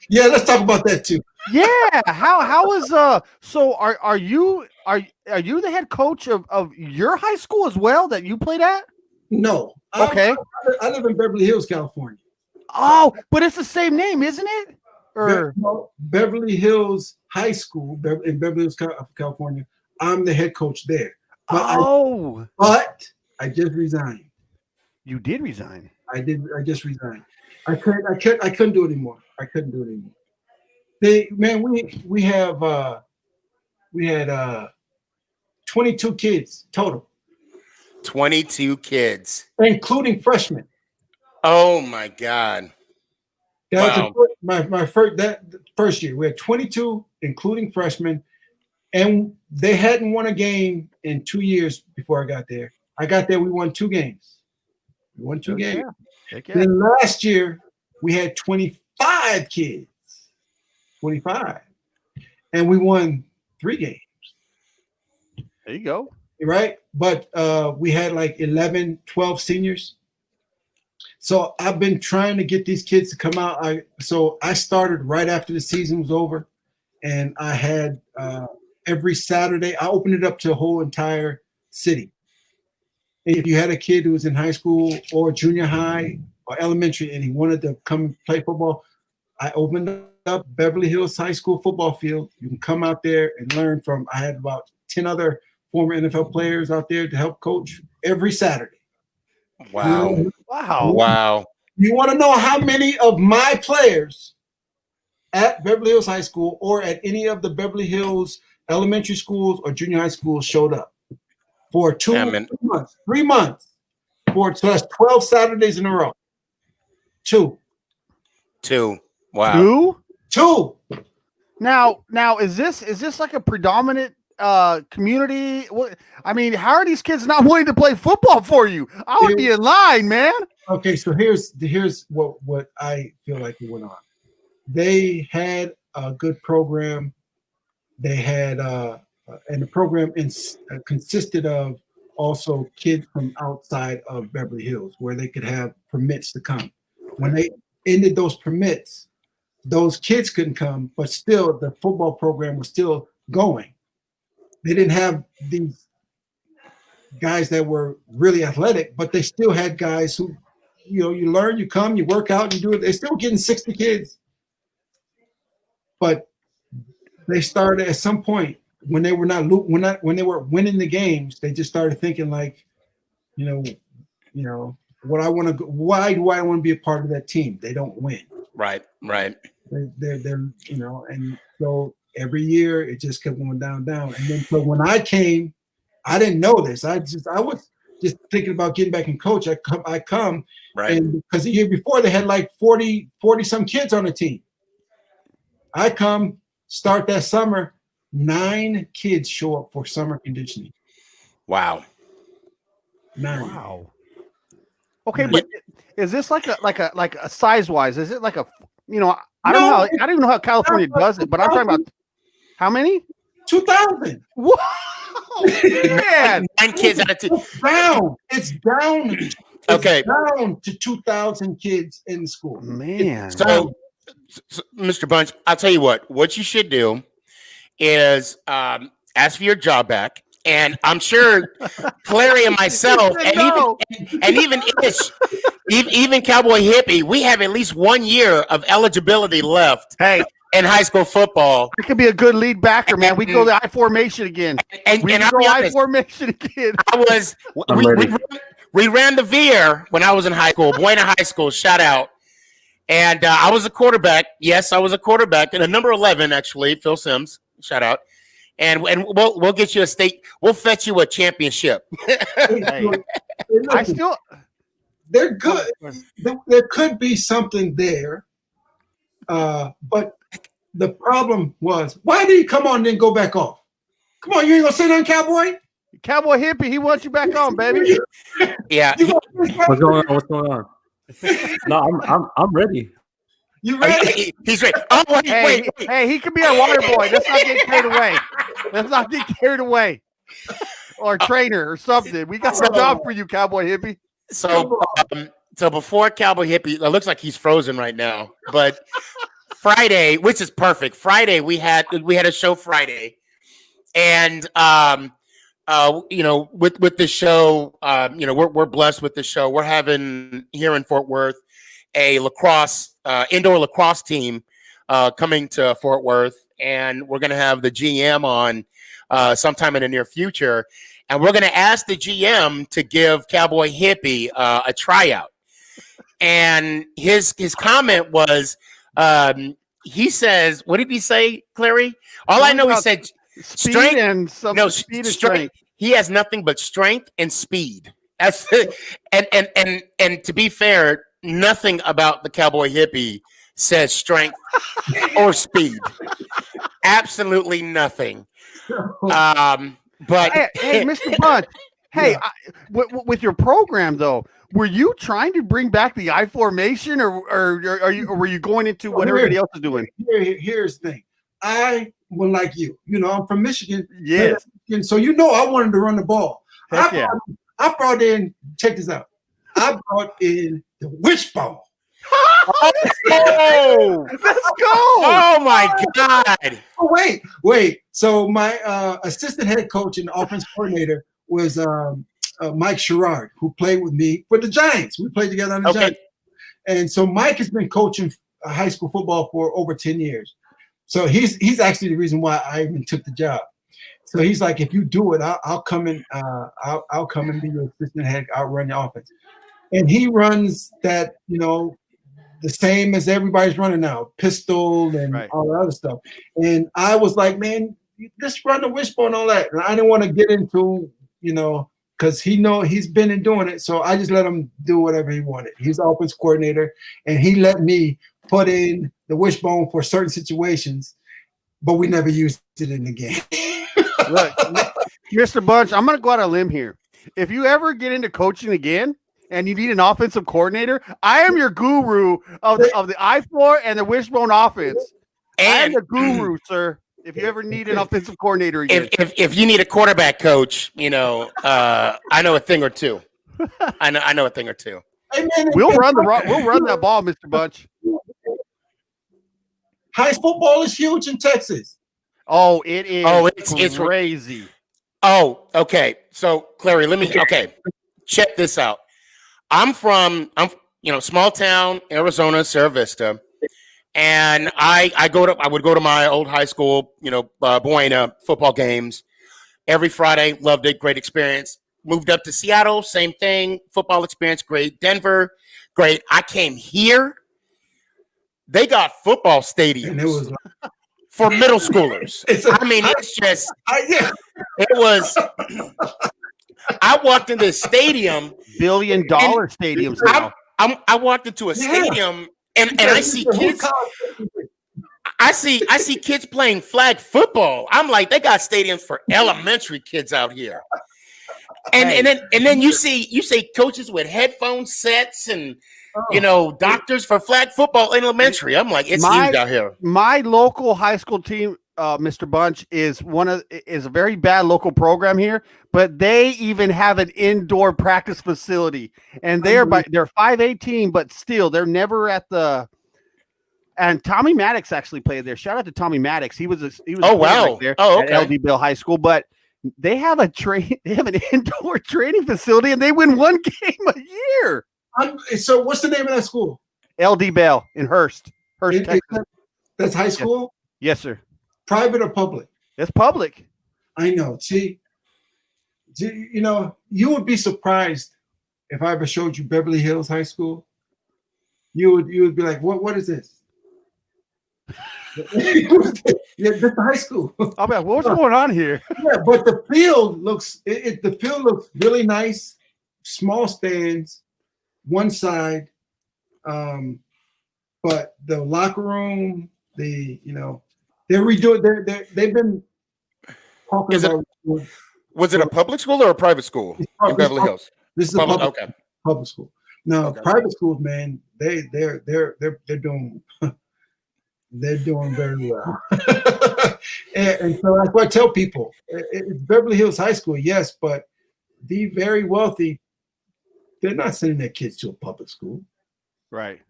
yeah, let's talk about that too. Yeah, how is so are you the head coach of your high school as well that you played at? No. Okay. I live in Beverly Hills, California. Oh, but it's the same name, isn't it? Or Beverly Hills High School in Beverly Hills, California. I'm the head coach there. But I just resigned. You did resign. I just resigned. I couldn't do it anymore. I couldn't do it anymore. We had 22 kids total. 22 kids, including freshmen. Oh my God! That was my first year. We had 22, including freshmen, and they hadn't won a game in 2 years before I got there. I got there, we won 2 games. We won 2 games. Yeah. Then last year we had 25 kids, 25, and we won 3 games. There you go. Right, but we had like 11, 12 seniors. So I've been trying to get these kids to come out. So I started right after the season was over, and I had every Saturday, I opened it up to the whole entire city. If you had a kid who was in high school or junior high or elementary and he wanted to come and play football, I opened up Beverly Hills High School football field. You can come out there and learn from, I had about 10 other former NFL players out there to help coach every Saturday. Wow. Wow. You want to know how many of my players at Beverly Hills High School or at any of the Beverly Hills elementary schools or junior high schools showed up for 3 months. So that's 12 Saturdays in a row. 2. Wow. 2. Now is this like a predominant community? I mean, how are these kids not wanting to play football for you? I would be in line, man. Okay, so here's what I feel like went on. They had a good program. They had and the program consisted of also kids from outside of Beverly Hills where they could have permits to come. When they ended those permits, those kids couldn't come, but still the football program was still going. They didn't have these guys that were really athletic, but they still had guys who, you learn, you come, you work out, you do it. They're still getting 60 kids. But they started at some point when they were when they were winning the games, they just started thinking like, what I want to go, why do I want to be a part of that team? They don't win. Right. They're and so every year it just kept going down. And then so when I came, I didn't know this. I was just thinking about getting back and coach. I come right. And because the year before they had like 40 some kids on the team. I come, start that summer, 9 kids show up for summer conditioning. Wow. 9. Wow. Okay, but is this like a size wise? Is it like a I don't even know how California does it, but I'm talking about how many? 2,000. Wow, man. 9 kids out of 2. It's down. Okay. Down to 2,000 kids in school. Man. So, Mr. Bunch, I'll tell you what you should do is ask for your job back. And I'm sure Clary and myself, and even Ish, even Cowboy Hippie, we have at least 1 year of eligibility left. Hey, in high school football, I could be a good lead backer, man. We go the I formation again. And I'll be honest, I formation again. We ran the veer when I was in high school, Buena High School. Shout out. And I was a quarterback. Yes, I was a quarterback, and a number 11 actually. Phil Sims. Shout out. And we'll get you a state. We'll fetch you a championship. They're good. There could be something there, but the problem was, why did he come on and then go back off? Come on, you ain't gonna say nothing, Cowboy. Cowboy Hippie, he wants you back on, baby. Yeah. What's going on? No, I'm ready. You ready? He's ready. Oh, wait. Hey, he could be our water boy. Let's not get carried away. Or trainer or something. We got some job for you, Cowboy Hippie. So before Cowboy Hippie, it looks like he's frozen right now. But Friday, which is perfect. Friday, we had a show Friday, and with the show, we're blessed with the show. We're having here in Fort Worth a indoor lacrosse team coming to Fort Worth, and we're going to have the GM on sometime in the near future, and we're going to ask the GM to give Cowboy Hippie a tryout. And his comment was, he says, what did he say, Clary? All I know, he said speed and strength. He has nothing but strength and speed. That's and to be fair, nothing about the Cowboy Hippie says strength or speed. Absolutely nothing. But hey, Mr. Bunch. Hey, with your program though, were you trying to bring back the I formation, or were you going into what everybody else is doing? Here's the thing. I was like you. I'm from Michigan. Yes. And so I wanted to run the ball. Heck yeah. I brought in, check this out. I brought in the wishbone. Let's go! Oh my God! Oh, wait. So my assistant head coach and offense coordinator was Mike Sherrard, who played with me for the Giants. We played together on the Giants. And so Mike has been coaching high school football for over 10 years. So he's actually the reason why I even took the job. So he's like, if you do it, I'll come in. I'll come and be your assistant head. I'll run your offense. And he runs that, the same as everybody's running now, pistol and all the other stuff. And I was like, man, just run the wishbone and all that. And I didn't want to get into, because he's been in doing it. So I just let him do whatever he wanted. He's the offense coordinator, and he let me put in the wishbone for certain situations, but we never used it in the game. Look, Mr. Bunch, I'm going to go out on a limb here. If you ever get into coaching again and you need an offensive coordinator, I am your guru of the I-4 and the wishbone offense. I am the guru, sir. If you ever need an offensive coordinator again. If you need a quarterback coach, I know a thing or two. I know a thing or two. Hey, man, we'll run that ball, Mr. Bunch. High football is huge in Texas. Oh, it is. Oh, it's crazy. Oh, okay. So, Clary, check this out. I'm small town, Arizona, Sierra Vista. And I would go to my old high school, Buena football games every Friday. Loved it. Great experience. Moved up to Seattle. Same thing. Football experience. Great. Denver. Great. I came here. They got football stadiums. And it was for middle schoolers. It was. I walked into the stadium. $1 billion stadiums now. I walked into a stadium and I see kids. I see kids playing flag football. I'm like, they got stadiums for elementary kids out here. And then you see coaches with headphone sets and doctors for flag football elementary. I'm like, it's huge out here. My local high school team, Mr. Bunch, is a very bad local program here, but they even have an indoor practice facility, and they're 5'18", but still they're never at the. And Tommy Maddox actually played there. Shout out to Tommy Maddox. He was there at LD Bill High School, but they have an indoor training facility, and they win one game a year. So what's the name of that school? LD Bell in Hurst, Texas. That's high school? Yes, sir. Private or public? It's public. I know. See, you would be surprised if I ever showed you Beverly Hills High School. You would be like, what is this? Yeah, that's high school. I mean, what's going on here? Yeah, but the field looks really nice. Small stands, one side, but the locker room, they're redoing. They've been talking about. Was it a public school or a private school in Beverly Hills? This is public. Okay, public school. No, private schools, man. They're doing. They're doing very well. and so that's what I tell people. It's Beverly Hills High School, yes, but the very wealthy, they're not sending their kids to a public school. Right.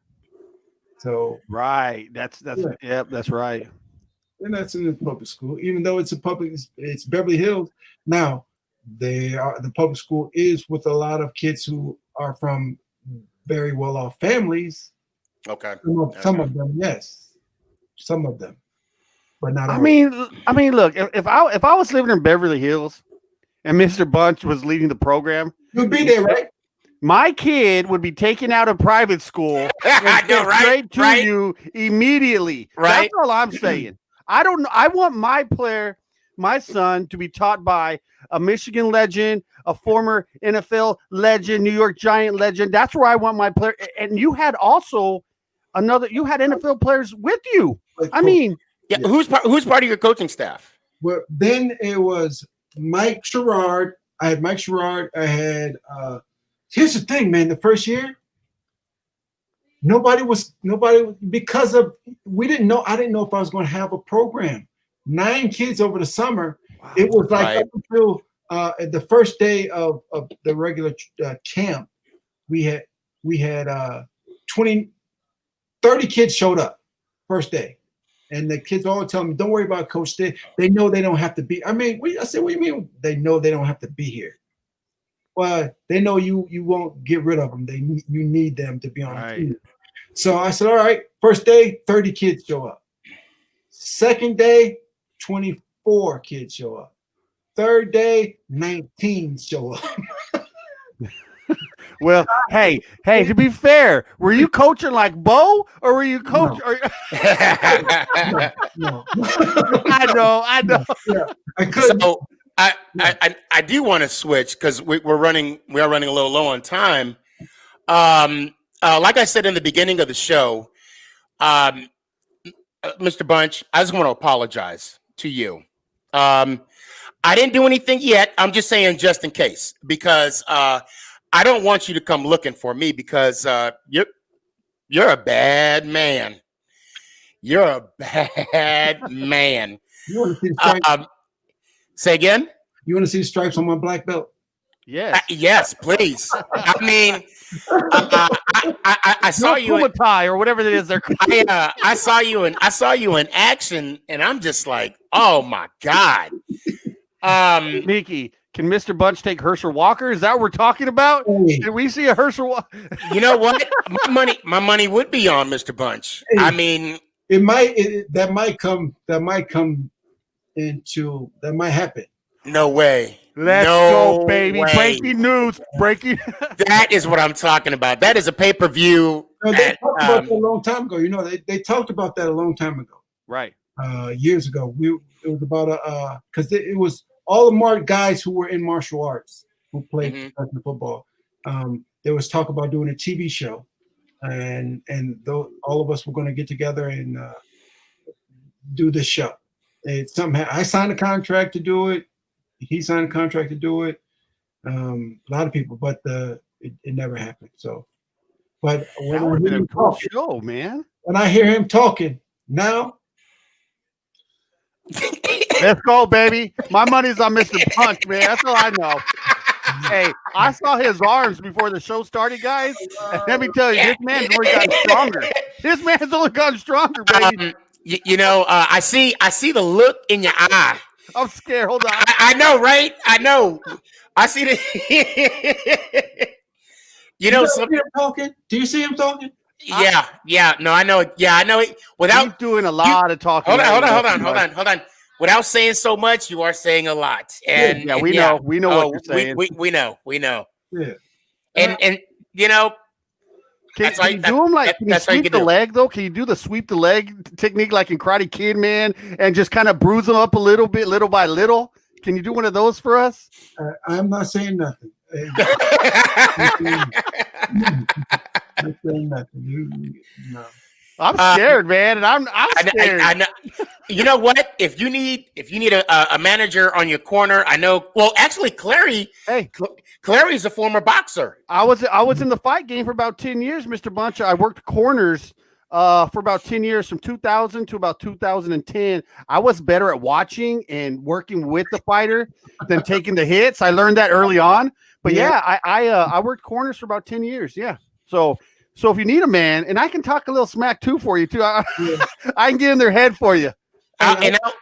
So That's right. They're not sending them to public school, even though it's it's Beverly Hills. Now, the public school is with a lot of kids who are from very well-off families. Okay. Some of them, yes. some of them, but not all. I mean, look, if I was living in Beverly Hills and Mr. Bunch was leading the program, you'll be there, right? my kid would be taken out of private school and I know, sent right? straight to Right? you immediately. Right? That's all I'm saying. I don't know. I want my son, to be taught by a Michigan legend, a former NFL legend, New York Giant legend. That's where I want my player. And you had also you had NFL players with you. I mean, Yeah. Who's part of your coaching staff? Well, then it was Mike Sherrard. I had Mike Sherrard. I had. Here's the thing, man. The first year, nobody because of we didn't know. I didn't know if I was going to have a program. 9 kids over the summer. Wow, it was like up until the first day of the regular camp, we had 30 kids showed up first day. And the kids all tell me, don't worry about Coach. They know they don't have to be. I mean, I said, what do you mean? They know they don't have to be here. Well, they know you won't get rid of them. You need them to be on the team. So I said, all right, first day, 30 kids show up. Second day, 24 kids show up. Third day, 19 show up. well, hey, to be fair, were you coaching like Bo, or were you coaching? No. I know. Yeah, I couldn't. So I do want to switch because we are running a little low on time. Like I said in the beginning of the show, Mr. Bunch, I just want to apologize to you. I didn't do anything yet. I'm just saying just in case, because I don't want you to come looking for me because you're a bad man. You're a bad man. You want to see the stripes? Say again? You want to see the stripes on my black belt? Yes. Yes, please. I mean, I saw you in tie or whatever it is they're called. I saw you in action, and I'm just like, oh my God. Mickey, can Mr. Bunch take Herschel Walker? Is that what we're talking about? Did we see a Herschel Walker? You know what? My money would be on Mr. Bunch. I mean, that might happen. No way. Let's go, baby. Way. Breaking news. That is what I'm talking about. That is a pay-per-view. They talked about that a long time ago. You know, they talked about that a long time ago. Right. Years ago. It was about because it was all the guys who were in martial arts who played professional football. There was talk about doing a TV show, and all of us were going to get together and do this show. I signed a contract to do it. He signed a contract to do it. A lot of people, but it never happened. So, but when I hear him talking, man. When I hear him talking now, let's go, baby. My money's on Mr. Bunch, man. That's all I know. Hey, I saw his arms before the show started, guys. Let me tell you, this man's only gotten stronger. This man's only gotten stronger, baby. I see the look in your eye. I'm scared. Hold on. I know, right? I know. I see the. See him talking? Do you see him talking? Yeah. No, I know. Yeah, I know it. He's doing a lot of talking. Hold on. Without saying so much, you are saying a lot. And know. We know what you're saying. We know. Yeah. And you know. Can you do him like? Can you sweep the leg though? Can you do the sweep the leg technique like in Karate Kid, man, and just kind of bruise them up a little bit, little by little? Can you do one of those for us? I'm not saying nothing. I'm saying nothing. No. I'm scared, man, and I'm scared. I know. You know what? If you need a manager on your corner, I know. Well, actually, Clary's a former boxer. I was in the fight game for about 10 years, Mr. Bunch. I worked corners for about 10 years, from 2000 to about 2010. I was better at watching and working with the fighter than taking the hits. I learned that early on. But I worked corners for about 10 years. Yeah. So if you need a man, and I can talk a little smack too for you too, I can get in their head for you.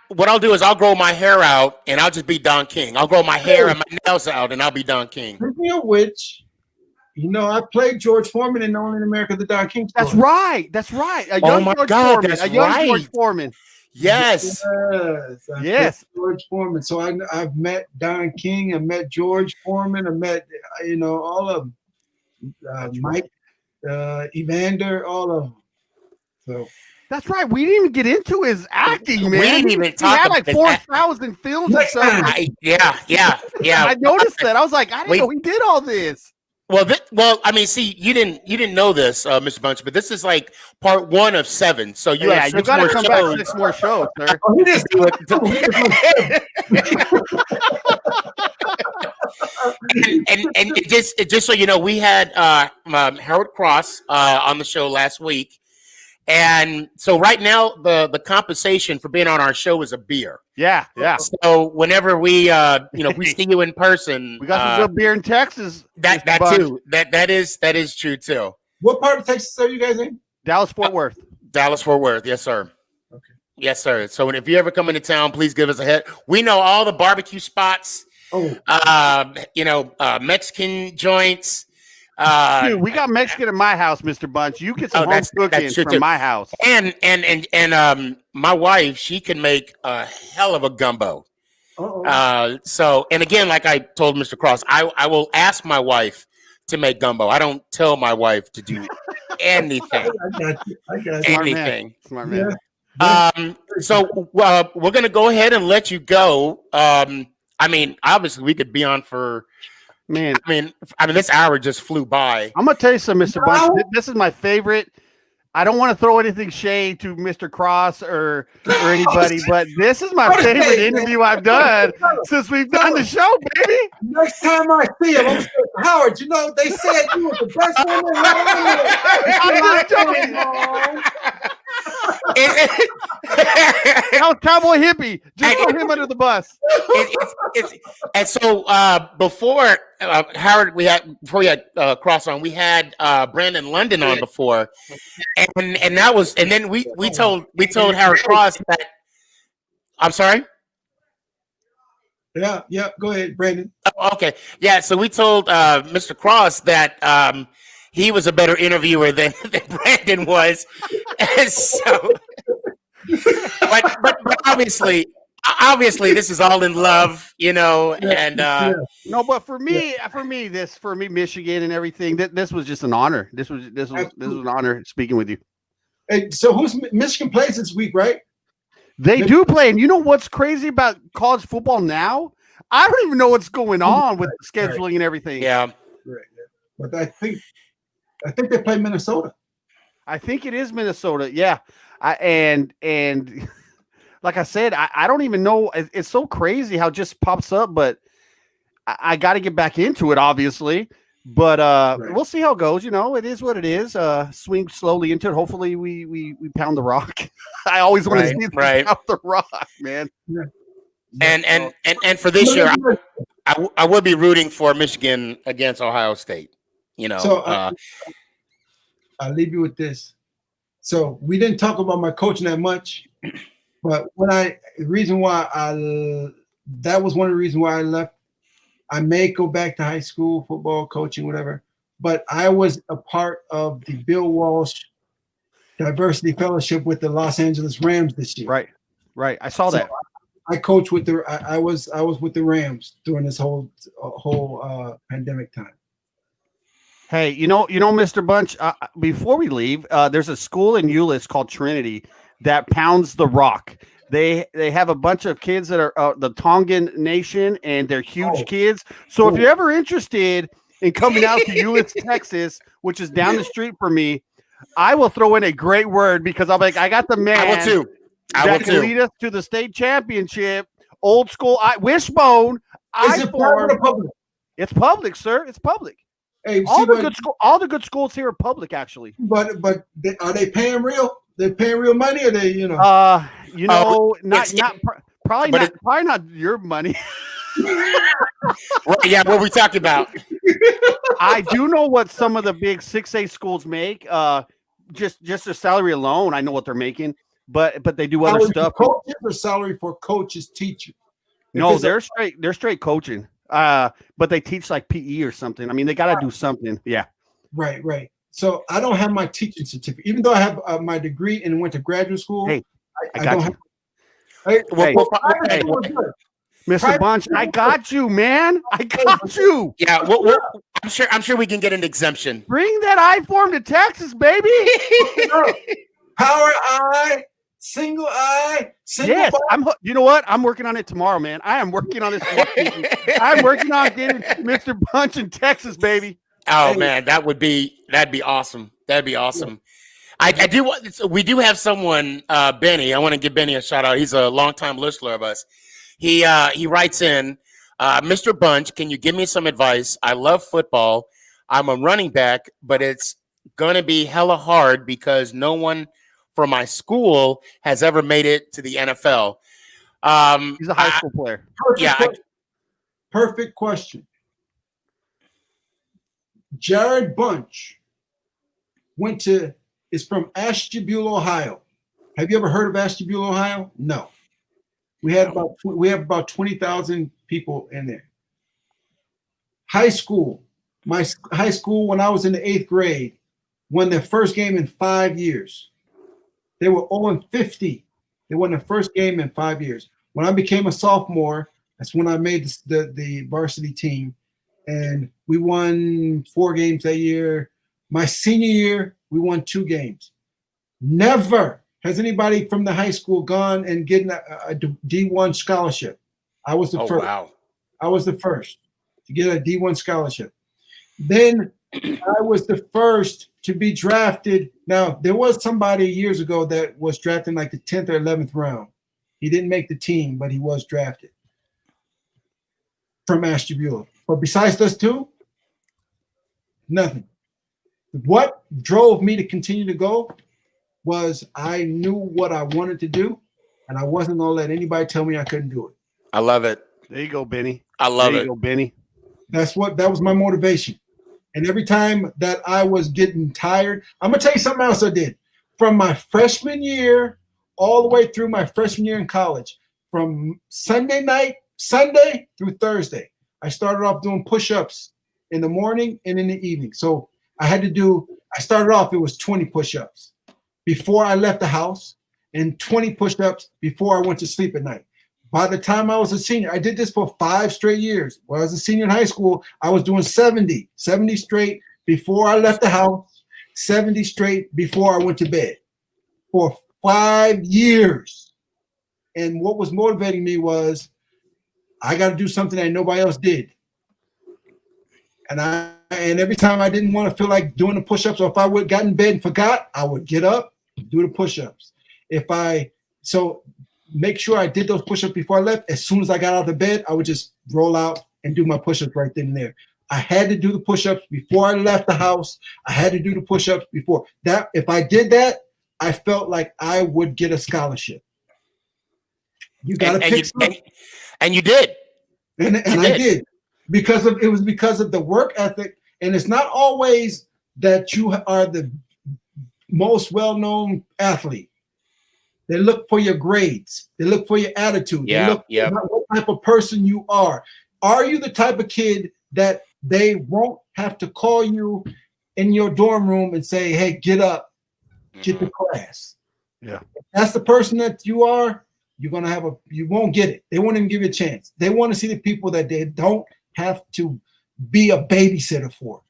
What I'll do is I'll grow my hair out and I'll just be Don King. I'll grow my hair and my nails out and I'll be Don King. Speaking of which, I played George Foreman in Only in America the Don King story. That's right. That's right. A Oh young my George God, Foreman. that's A young George right. Foreman. Yes. Yes. I Yes. played George Foreman. So I've met Don King. I met George Foreman. I met all of them. Mike, Evander, all of them. So That's right. We didn't even get into his acting, man. We didn't even He talk had about like his 4,000 films and stuff. Yeah. I noticed that. I was like, I didn't Wait. know he did all this. Well, I mean, see, you didn't know this, Mr. Bunch, but this is like part 1 of 7. So you have 6 gotta more come shows. back 6 more shows, sir. he just and it just so you know, we had Harold Cross on the show last week, and so right now the compensation for being on our show is a beer. Yeah. So whenever we if we see you in person, We got some good beer in Texas. that Mr. Bunch. too. That is true too. What part of Texas are you guys in? Dallas Fort Worth. Dallas Fort Worth, yes sir. Okay. Yes sir. So if you ever come into town, please give us a hit. We know all the barbecue spots. Mexican joints. Dude, we got Mexican in my house, Mr. Bunch. You get some home that's cooking true, from too. my house. And my wife, she can make a hell of a gumbo. So, and again, like I told Mr. Cross, I will ask my wife to make gumbo. I don't tell my wife to do anything. I got you. Anything. Smart man. So we're gonna go ahead and let you go. I mean, obviously, we could be on for. Man, I mean, this hour just flew by. I'm gonna tell you something, Mr. Bunch. This is my favorite. I don't want to throw anything shade to Mr. Cross or anybody, but this is my favorite interview I've done since we've done the show, baby. Next time I see him, I'm saying, Howard, they said you were the best one in I'm just joking. That was Cowboy Hippie. Just throw him under the bus. And so before Howard, before we had Cross on, we had Brandon London on before, and that was, and then we told Howard Cross that. I'm sorry. Yeah. Go ahead, Brandon. Oh, okay. Yeah. So we told Mr. Cross that he was a better interviewer than Brandon was, and so. But obviously, this is all in love, and no. But for me, Michigan and everything, this was just an honor. This was an honor speaking with you. Hey, so Michigan plays this week, right? They do play, and you know what's crazy about college football now? I don't even know what's going on with scheduling and everything. Yeah. Right. But I think they play Minnesota. I think it is Minnesota. Yeah. And like I said, I don't even know. It's so crazy how it just pops up, but I got to get back into it, obviously. But right. We'll see how it goes. It is what it is. Swing slowly into it. Hopefully we pound the rock. I always want to see them pound the rock, man. Yeah. And for this year, I would be rooting for Michigan against Ohio State. So I'll leave you with this. So we didn't talk about my coaching that much, but that was one of the reasons why I left. I may go back to high school football coaching, whatever, but I was a part of the Bill Walsh Diversity Fellowship with the Los Angeles Rams this year. Right. I saw that. I coached with I was with the Rams during this whole pandemic time. Hey, Mr. Bunch, before we leave, there's a school in Euless called Trinity that pounds the rock. They have a bunch of kids that are the Tongan Nation, and they're huge kids. So if you're ever interested in coming out to Euless, Texas, which is down the street from me, I will throw in a great word because I'm like, I got the man. I will too. That can lead us to the state championship. Old school Wishbone. Is it private or public? It's public, sir. It's public. Hey, all the good schools here are public, actually. But are they paying real? They're paying real money, or they probably not your money. Yeah, what we talking about? I do know what some of the big 6A schools make. Just their salary alone, I know what they're making. But they do other stuff. Coaches or salary for coaches, teachers? No, they're straight coaching. but they teach like PE or something. I mean, they got to do something. Yeah. Right. So I don't have my teaching certificate, even though I have my degree and went to graduate school. Hey, I I got don't you. have. Hey, Hey, private hey, school is good. Mr. Private Bunch, school I is got you, man. I got you. Yeah, I'm sure we can get an exemption. Bring that I-form to Texas, baby. good. Power eye, single eye, single. Yes, ball. you know what? I'm working on it tomorrow, man. I am working on this. I'm working on getting Mr. Bunch in Texas, baby. Oh Hey. man, that'd be awesome. That'd be awesome. I do want. We do have someone, Benny. I want to give Benny a shout out. He's a longtime listener of us. He writes in, Mr. Bunch, can you give me some advice? I love football. I'm a running back, but it's gonna be hella hard because no one from my school has ever made it to the NFL. He's a high school player. Perfect question. Jarrod Bunch is from Ashtabula, Ohio. Have you ever heard of Ashtabula, Ohio? No. We have about 20,000 people in there. High school. My high school, when I was in the 8th grade, won their first game in 5 years. They were 0-50. They won their first game in 5 years. When I became a sophomore, that's when I made the varsity team, and we won 4 games that year. My senior year, we won 2 games. Never has anybody from the high school gone and getting a D1 scholarship. I was the first. Wow. I was the first to get a D1 scholarship. Then I was the first to be drafted. Now, there was somebody years ago that was drafted in like the 10th or 11th round. He didn't make the team, but he was drafted from Ashtabula. But besides those 2, nothing. What drove me to continue to go was I knew what I wanted to do, and I wasn't going to let anybody tell me I couldn't do it. I love it. There you go, Benny. I love there it. You go, Benny. That was my motivation. And every time that I was getting tired, I'm going to tell you something else I did. From my freshman year all the way through my freshman year in college, from Sunday through Thursday, I started off doing push-ups in the morning and in the evening. So I started off, it was 20 push-ups before I left the house and 20 push-ups before I went to sleep at night. By the time I was a senior, I did this for 5 straight years. When I was a senior in high school, I was doing 70 straight before I left the house, 70 straight before I went to bed for 5 years. And what was motivating me was I got to do something that nobody else did. And every time I didn't want to feel like doing the push-ups, or if I would got in bed and forgot, I would get up, do the push-ups. So make sure I did those push-ups before I left. As soon as I got out of bed, I would just roll out and do my push-ups right then and there. I had to do the push-ups before I left the house. I had to do the push-ups before that. If I did that, I felt like I would get a scholarship. You got to pick something. And you did. And I did. Because of the work ethic. And it's not always that you are the most well-known athlete. They look for your grades. They look for your attitude. They look for what type of person you are. Are you the type of kid that they won't have to call you in your dorm room and say, hey, get up, get to class? Yeah. If that's the person that you are, you won't get it. They won't even give you a chance. They want to see the people that they don't have to be a babysitter for.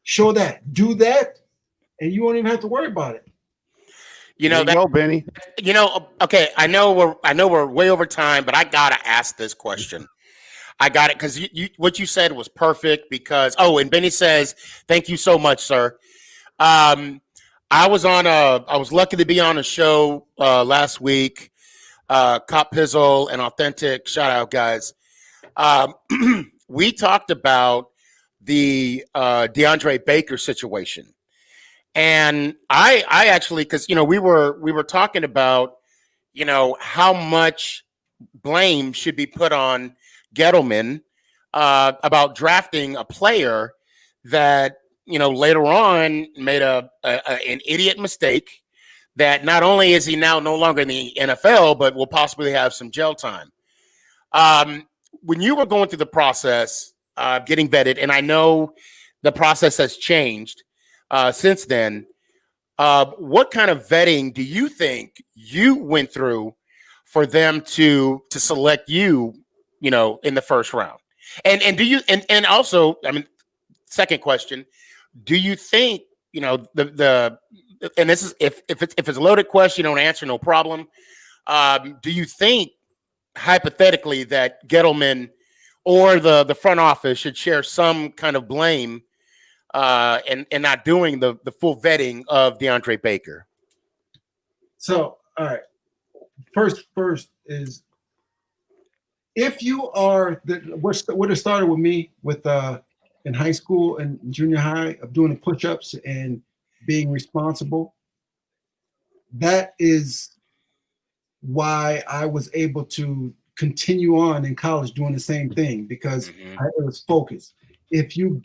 Show that. Do that, and you won't even have to worry about it. Go, Benny. Okay. I know we're way over time, but I gotta ask this question. I got it because what you said was perfect. Because and Benny says, "Thank you so much, sir." I was lucky to be on a show last week. Cop Pizzle and Authentic, shout out guys. We talked about the DeAndre Baker situation. And I actually, because we were talking about how much blame should be put on Gettleman about drafting a player that later on made an idiot mistake that not only is he now no longer in the NFL, but will possibly have some jail time. when you were going through the process, getting vetted, and I know the process has changed since then. What kind of vetting do you think you went through for them to select you, in the first round? And do you and also, I mean, second question, do you think, the and this is if it's a loaded question, don't answer, no problem. Do you think hypothetically that Gettleman or the front office should share some kind of blame and not doing the full vetting of DeAndre Baker? So, all right. First is if you are what it started with me with in high school and junior high of doing the push-ups and being responsible. That is why I was able to continue on in college doing the same thing, because it was focused. If you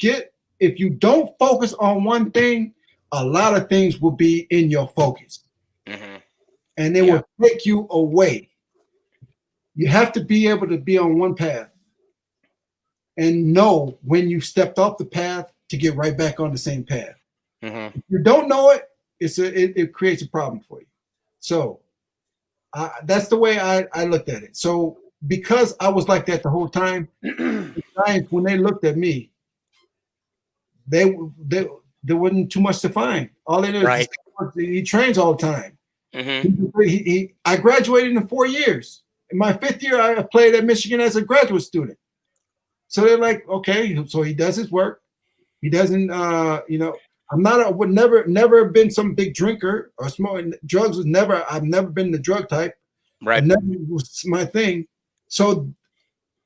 don't focus on one thing, a lot of things will be in your focus. And they will take you away. You have to be able to be on one path and know when you stepped off the path to get right back on the same path. If you don't know it, it creates a problem for you. So that's the way I looked at it. So because I was like that the whole time, the Giants, when they looked at me, there wasn't too much to find. All they did was he trains all the time. I graduated in 4 years. In my 5th year, I played at Michigan as a graduate student. So they're like, okay, so he does his work. He doesn't, would never been some big drinker or smoking drugs. I've never been the drug type. Right. It never was my thing. So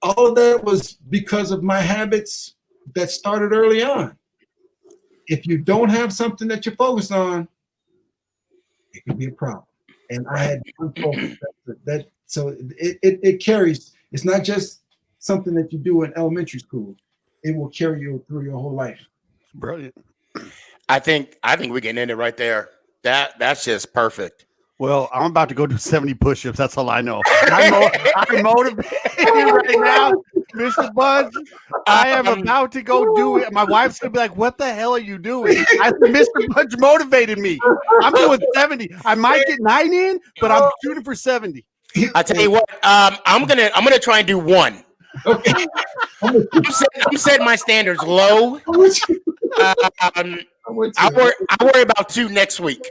all of that was because of my habits that started early on. If you don't have something that you're focused on, it could be a problem. And I had that, so it carries. It's not just something that you do in elementary school. It will carry you through your whole life. Brilliant. I think we can end it right there. That's just perfect. Well, I'm about to go do 70 push-ups. That's all I know. I'm motivated right now, Mr. Bunch. I am about to go do it. My wife's gonna be like, "What the hell are you doing?" I said, "Mr. Bunch motivated me. I'm doing 70. I might get 9 in, but I'm shooting for 70." I tell you what, I'm gonna try and do 1. Okay. I'm setting my standards low. I'll worry about 2 next week.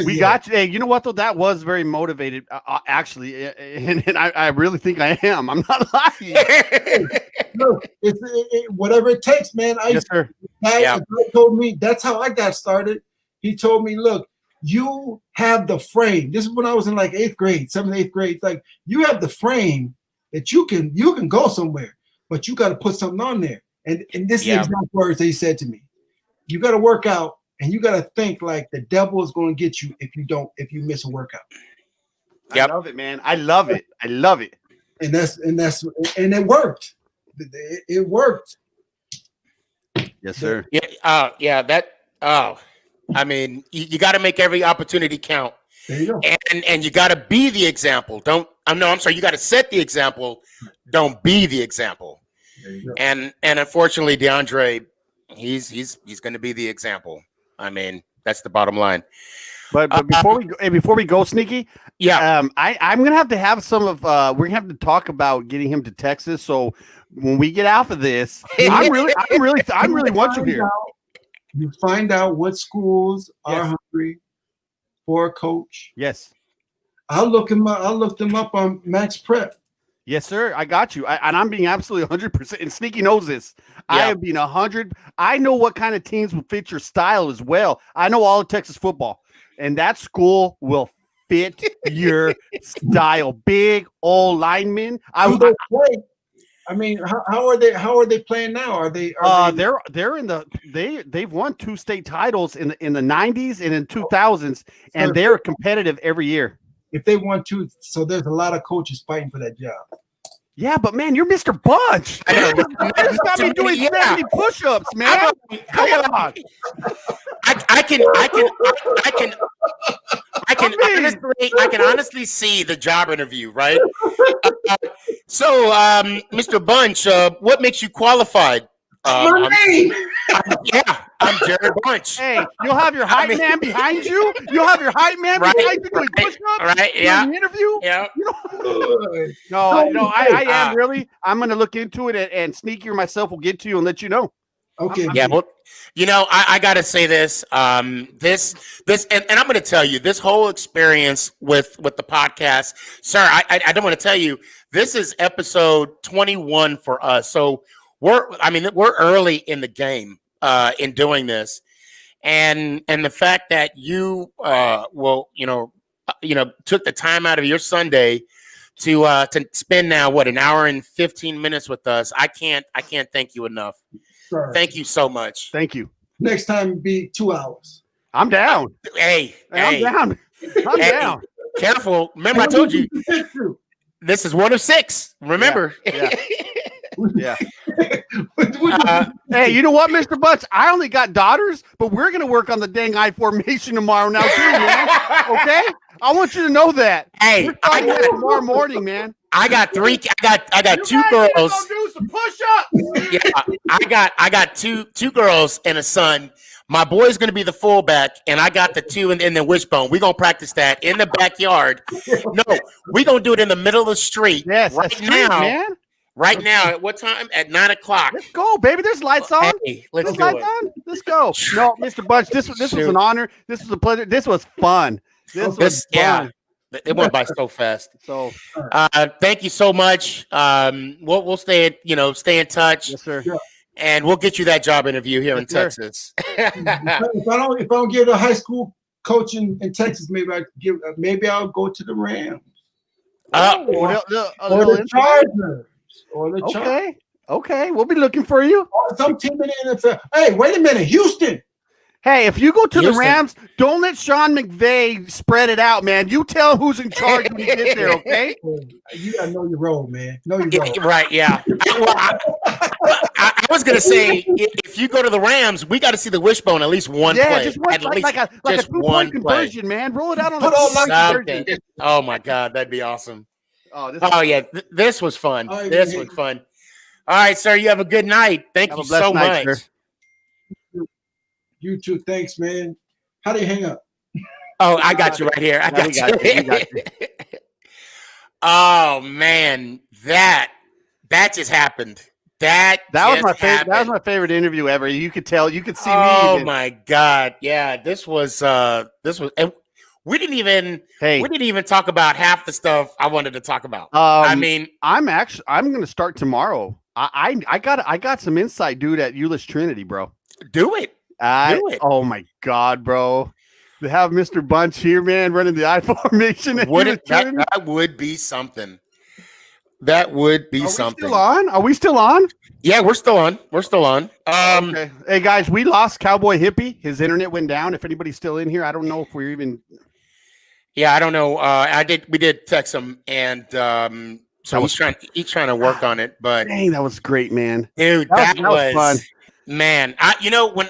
We got you. Hey, you know what though? That was very motivated, actually, and I really think I am. I'm not lying. Look, whatever it takes, man. Yes, sir. Guy told me that's how I got started. He told me, "Look, you have the frame." This is when I was in like 8th grade, 7th, 8th grade. It's like you have the frame that you can go somewhere, but you got to put something on there. And this is the exact words that he said to me. You got to work out. And you got to think like the devil is going to get you if you miss a workout. I love it, man. I love it. And it worked. It worked. Yes, sir. I mean, you got to make every opportunity count. There you go. And you got to be the example. I'm sorry. You got to set the example. Don't be the example. There you go. And unfortunately, DeAndre, he's going to be the example. I mean, that's the bottom line. But before we go, Sneaky, I'm gonna have some of we're gonna have to talk about getting him to Texas. So when we get out of this, I really want you here. You find out what schools are hungry for a coach. Yes, I'll look them up on Max Prep. Yes, sir. I got you. And I'm being absolutely 100%. And Sneaky knows this. Yeah. I have been 100. I know what kind of teams will fit your style as well. I know all of Texas football. And that school will fit your style. Big old linemen. I mean, how are they playing now? Are they they're in they've won 2 state titles in the 90s and in 2000s, and they're competitive every year. If they want to, so there's a lot of coaches fighting for that job. Yeah, but man, you're Mr. Bunch. Just got me doing 70 push-ups, man. Come on. I can honestly see the job interview, right? So, Mr. Bunch, what makes you qualified? My name. Yeah, I'm Jarrod Bunch. Hey, you'll have your hype man behind you. You'll have your hype man Right, behind you doing right, push-ups. right, doing yeah. the interview. Yeah. No, I am Uh, really. I'm going to look into it, and Sneaky or myself will get to you and let you know. Okay. Yeah, well, I got to say this, and I'm going to tell you this whole experience with the podcast, sir. I don't want to tell you this is episode 21 for us, so we're early in the game in doing this, and the fact that you took the time out of your Sunday to spend now an hour and 15 minutes with us. I can't thank you enough. Sure. Thank you so much. Thank you. Next time be 2 hours. I'm down. Hey, I'm down. I'm hey, down. careful. Remember, I told you this is one of 6. Remember. Yeah. Hey, you know what, Mr. Bunch? I only got daughters, but we're gonna work on the dang I formation tomorrow now too, man. Okay? I want you to know that. Hey, I got tomorrow morning, man. I got 3. I got 2 Go girls. do some push-ups. Yeah, I got two girls and a son. My boy's gonna be the fullback, and I got the 2 in the wishbone. We're gonna practice that in the backyard. No, we're gonna do it in the middle of the street. Yes, right that's now. great, man. Right now, at what time? At 9 o'clock. Let's go, baby. There's lights on. Hey, let's There's do lights it. on. Let's go. No, Mr. Bunch, this was an honor. This was a pleasure. This was fun. This was fun. It went by so fast. So, thank you so much. We'll stay in touch. yes, sir. And we'll get you that job interview here in Yes, Texas. If I don't get a high school coach in Texas, maybe I'll go to the Rams or the Chargers. Okay. We'll be looking for you. Or some team in the NFL. Hey, wait a minute, Houston. Hey, if you go to the Houston. Rams, don't let Sean McVay spread it out, man. You tell who's in charge when you get there, okay? You gotta know your role, man. Know your role. Right? Yeah. I was gonna say if you go to the Rams, we got to see the wishbone at least one play. Just one, at like, least like a just 2-point one conversion, play. man. Roll it out on Put a all 2-point Something. conversion. Oh my God, that'd be awesome. Oh, Yeah, this was fun. Oh, This yeah. was fun. All right, sir. You have a good night. Thank Have you a blessed so night, much. sir. You too. Thanks, man. How do you hang up? Oh, I got you right here. I Yeah, got we you. got you. We got you. Oh man, that just happened. That was just my favorite. happened. That was my favorite interview ever. You could tell. You could see me. Oh even. my God. Yeah, this was and we didn't even talk about half the stuff I wanted to talk about. I mean, I'm going to start tomorrow. I got some insight, dude, at Euless Trinity, bro. do it. Do it. Oh my God, bro. To have Mr. Bunch here, man, running the I formation. At Euless Trinity. That would be something. That would be Are something. we still on? Are we still on? Yeah, we're still on. We're still on. Okay. Hey guys, we lost Cowboy Hippie. His internet went down. If anybody's still in here, I don't know if we're even. Yeah, I don't know. We did text him, and so he's trying to work on it. But Dang, that was great, man. dude, That was fun. Man.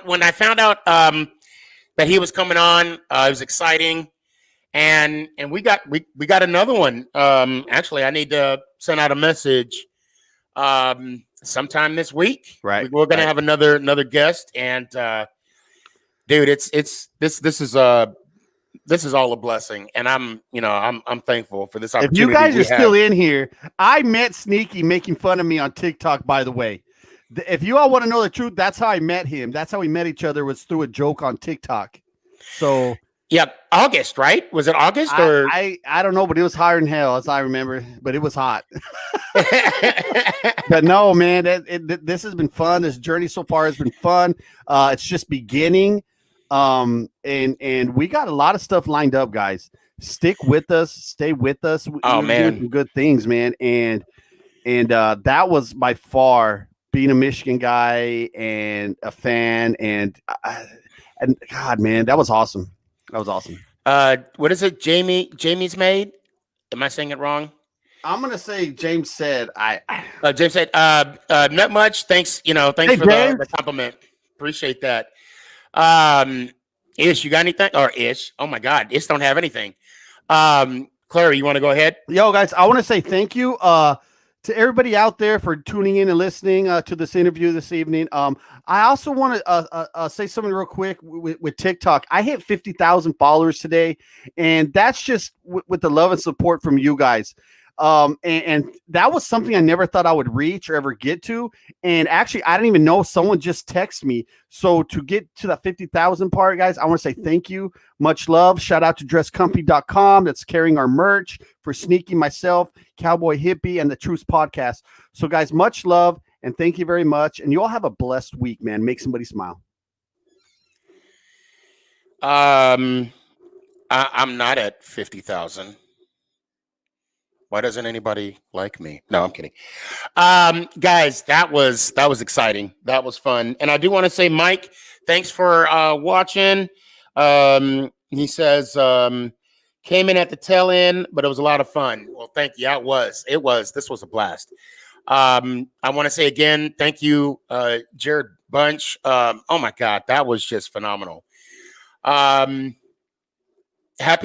When I found out that he was coming on, it was exciting, and we got another one. Actually, I need to send out a message sometime this week. Right. We're gonna have another guest, and dude, this is all a blessing, and I'm thankful for this opportunity. If you guys we are still have. in here, I met Sneaky making fun of me on TikTok, by the way. If you all want to know the truth, that's how I met him. That's how we met each other, was through a joke on TikTok. So Yep, August, right? Was it August or? I don't know, but it was higher than hell, as I remember. But it was hot. But no, man, this has been fun. This journey so far has been fun. It's just beginning, and we got a lot of stuff lined up, guys. Stick with us, stay with us. Oh, We're man. doing some good things, man. And that was by far being a Michigan guy and a fan, and God, man, that was awesome. That was awesome. What is it? Jamie's made? Am I saying it wrong? I'm gonna say James said James said, not much. Thanks, thanks Hey, for the compliment. Appreciate that. Ish, you got anything? Or Ish? Oh my God, Ish don't have anything. Clary, you want to go ahead? Yo, guys, I want to say thank you to everybody out there for tuning in and listening to this interview this evening. I also want to say something real quick with TikTok. I hit 50,000 followers today, and that's just with the love and support from you guys. And that was something I never thought I would reach or ever get to. And actually, I didn't even know, someone just texted me. So to get to that 50,000 part, guys, I want to say thank you. Much love. Shout out to dresscomfy.com that's carrying our merch, for Sneaky, myself, Cowboy Hippie, and the Truth Podcast. So guys, much love and thank you very much. And you all have a blessed week, man. Make somebody smile. I'm not at 50,000. Why doesn't anybody like me? No, I'm kidding. Guys, that was exciting. That was fun. And I do want to say, Mike, thanks for watching. He says, came in at the tail end, but it was a lot of fun. Well, thank you. Yeah, it was. This was a blast. I want to say again, thank you, Jarrod Bunch. Oh my God, that was just phenomenal. Happy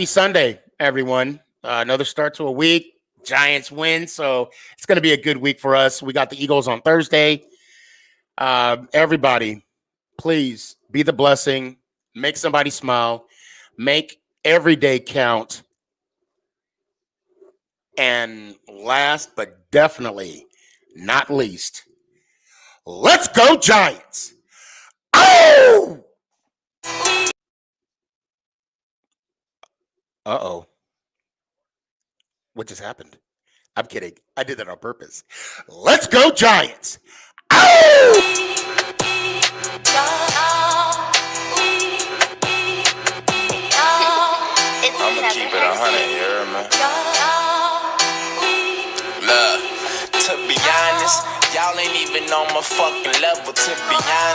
Sunday, everyone. Another start to a week. Giants win, so it's going to be a good week for us. We got the Eagles on Thursday. Everybody, please be the blessing. Make somebody smile. Make every day count. And last but definitely not least, let's go Giants. Oh! Uh-oh. What just happened? I'm kidding. I did that on purpose. Let's go Giants. Oh! I'ma keep it 100 here, man. Look, to be honest, y'all ain't even on my fucking level, to be honest.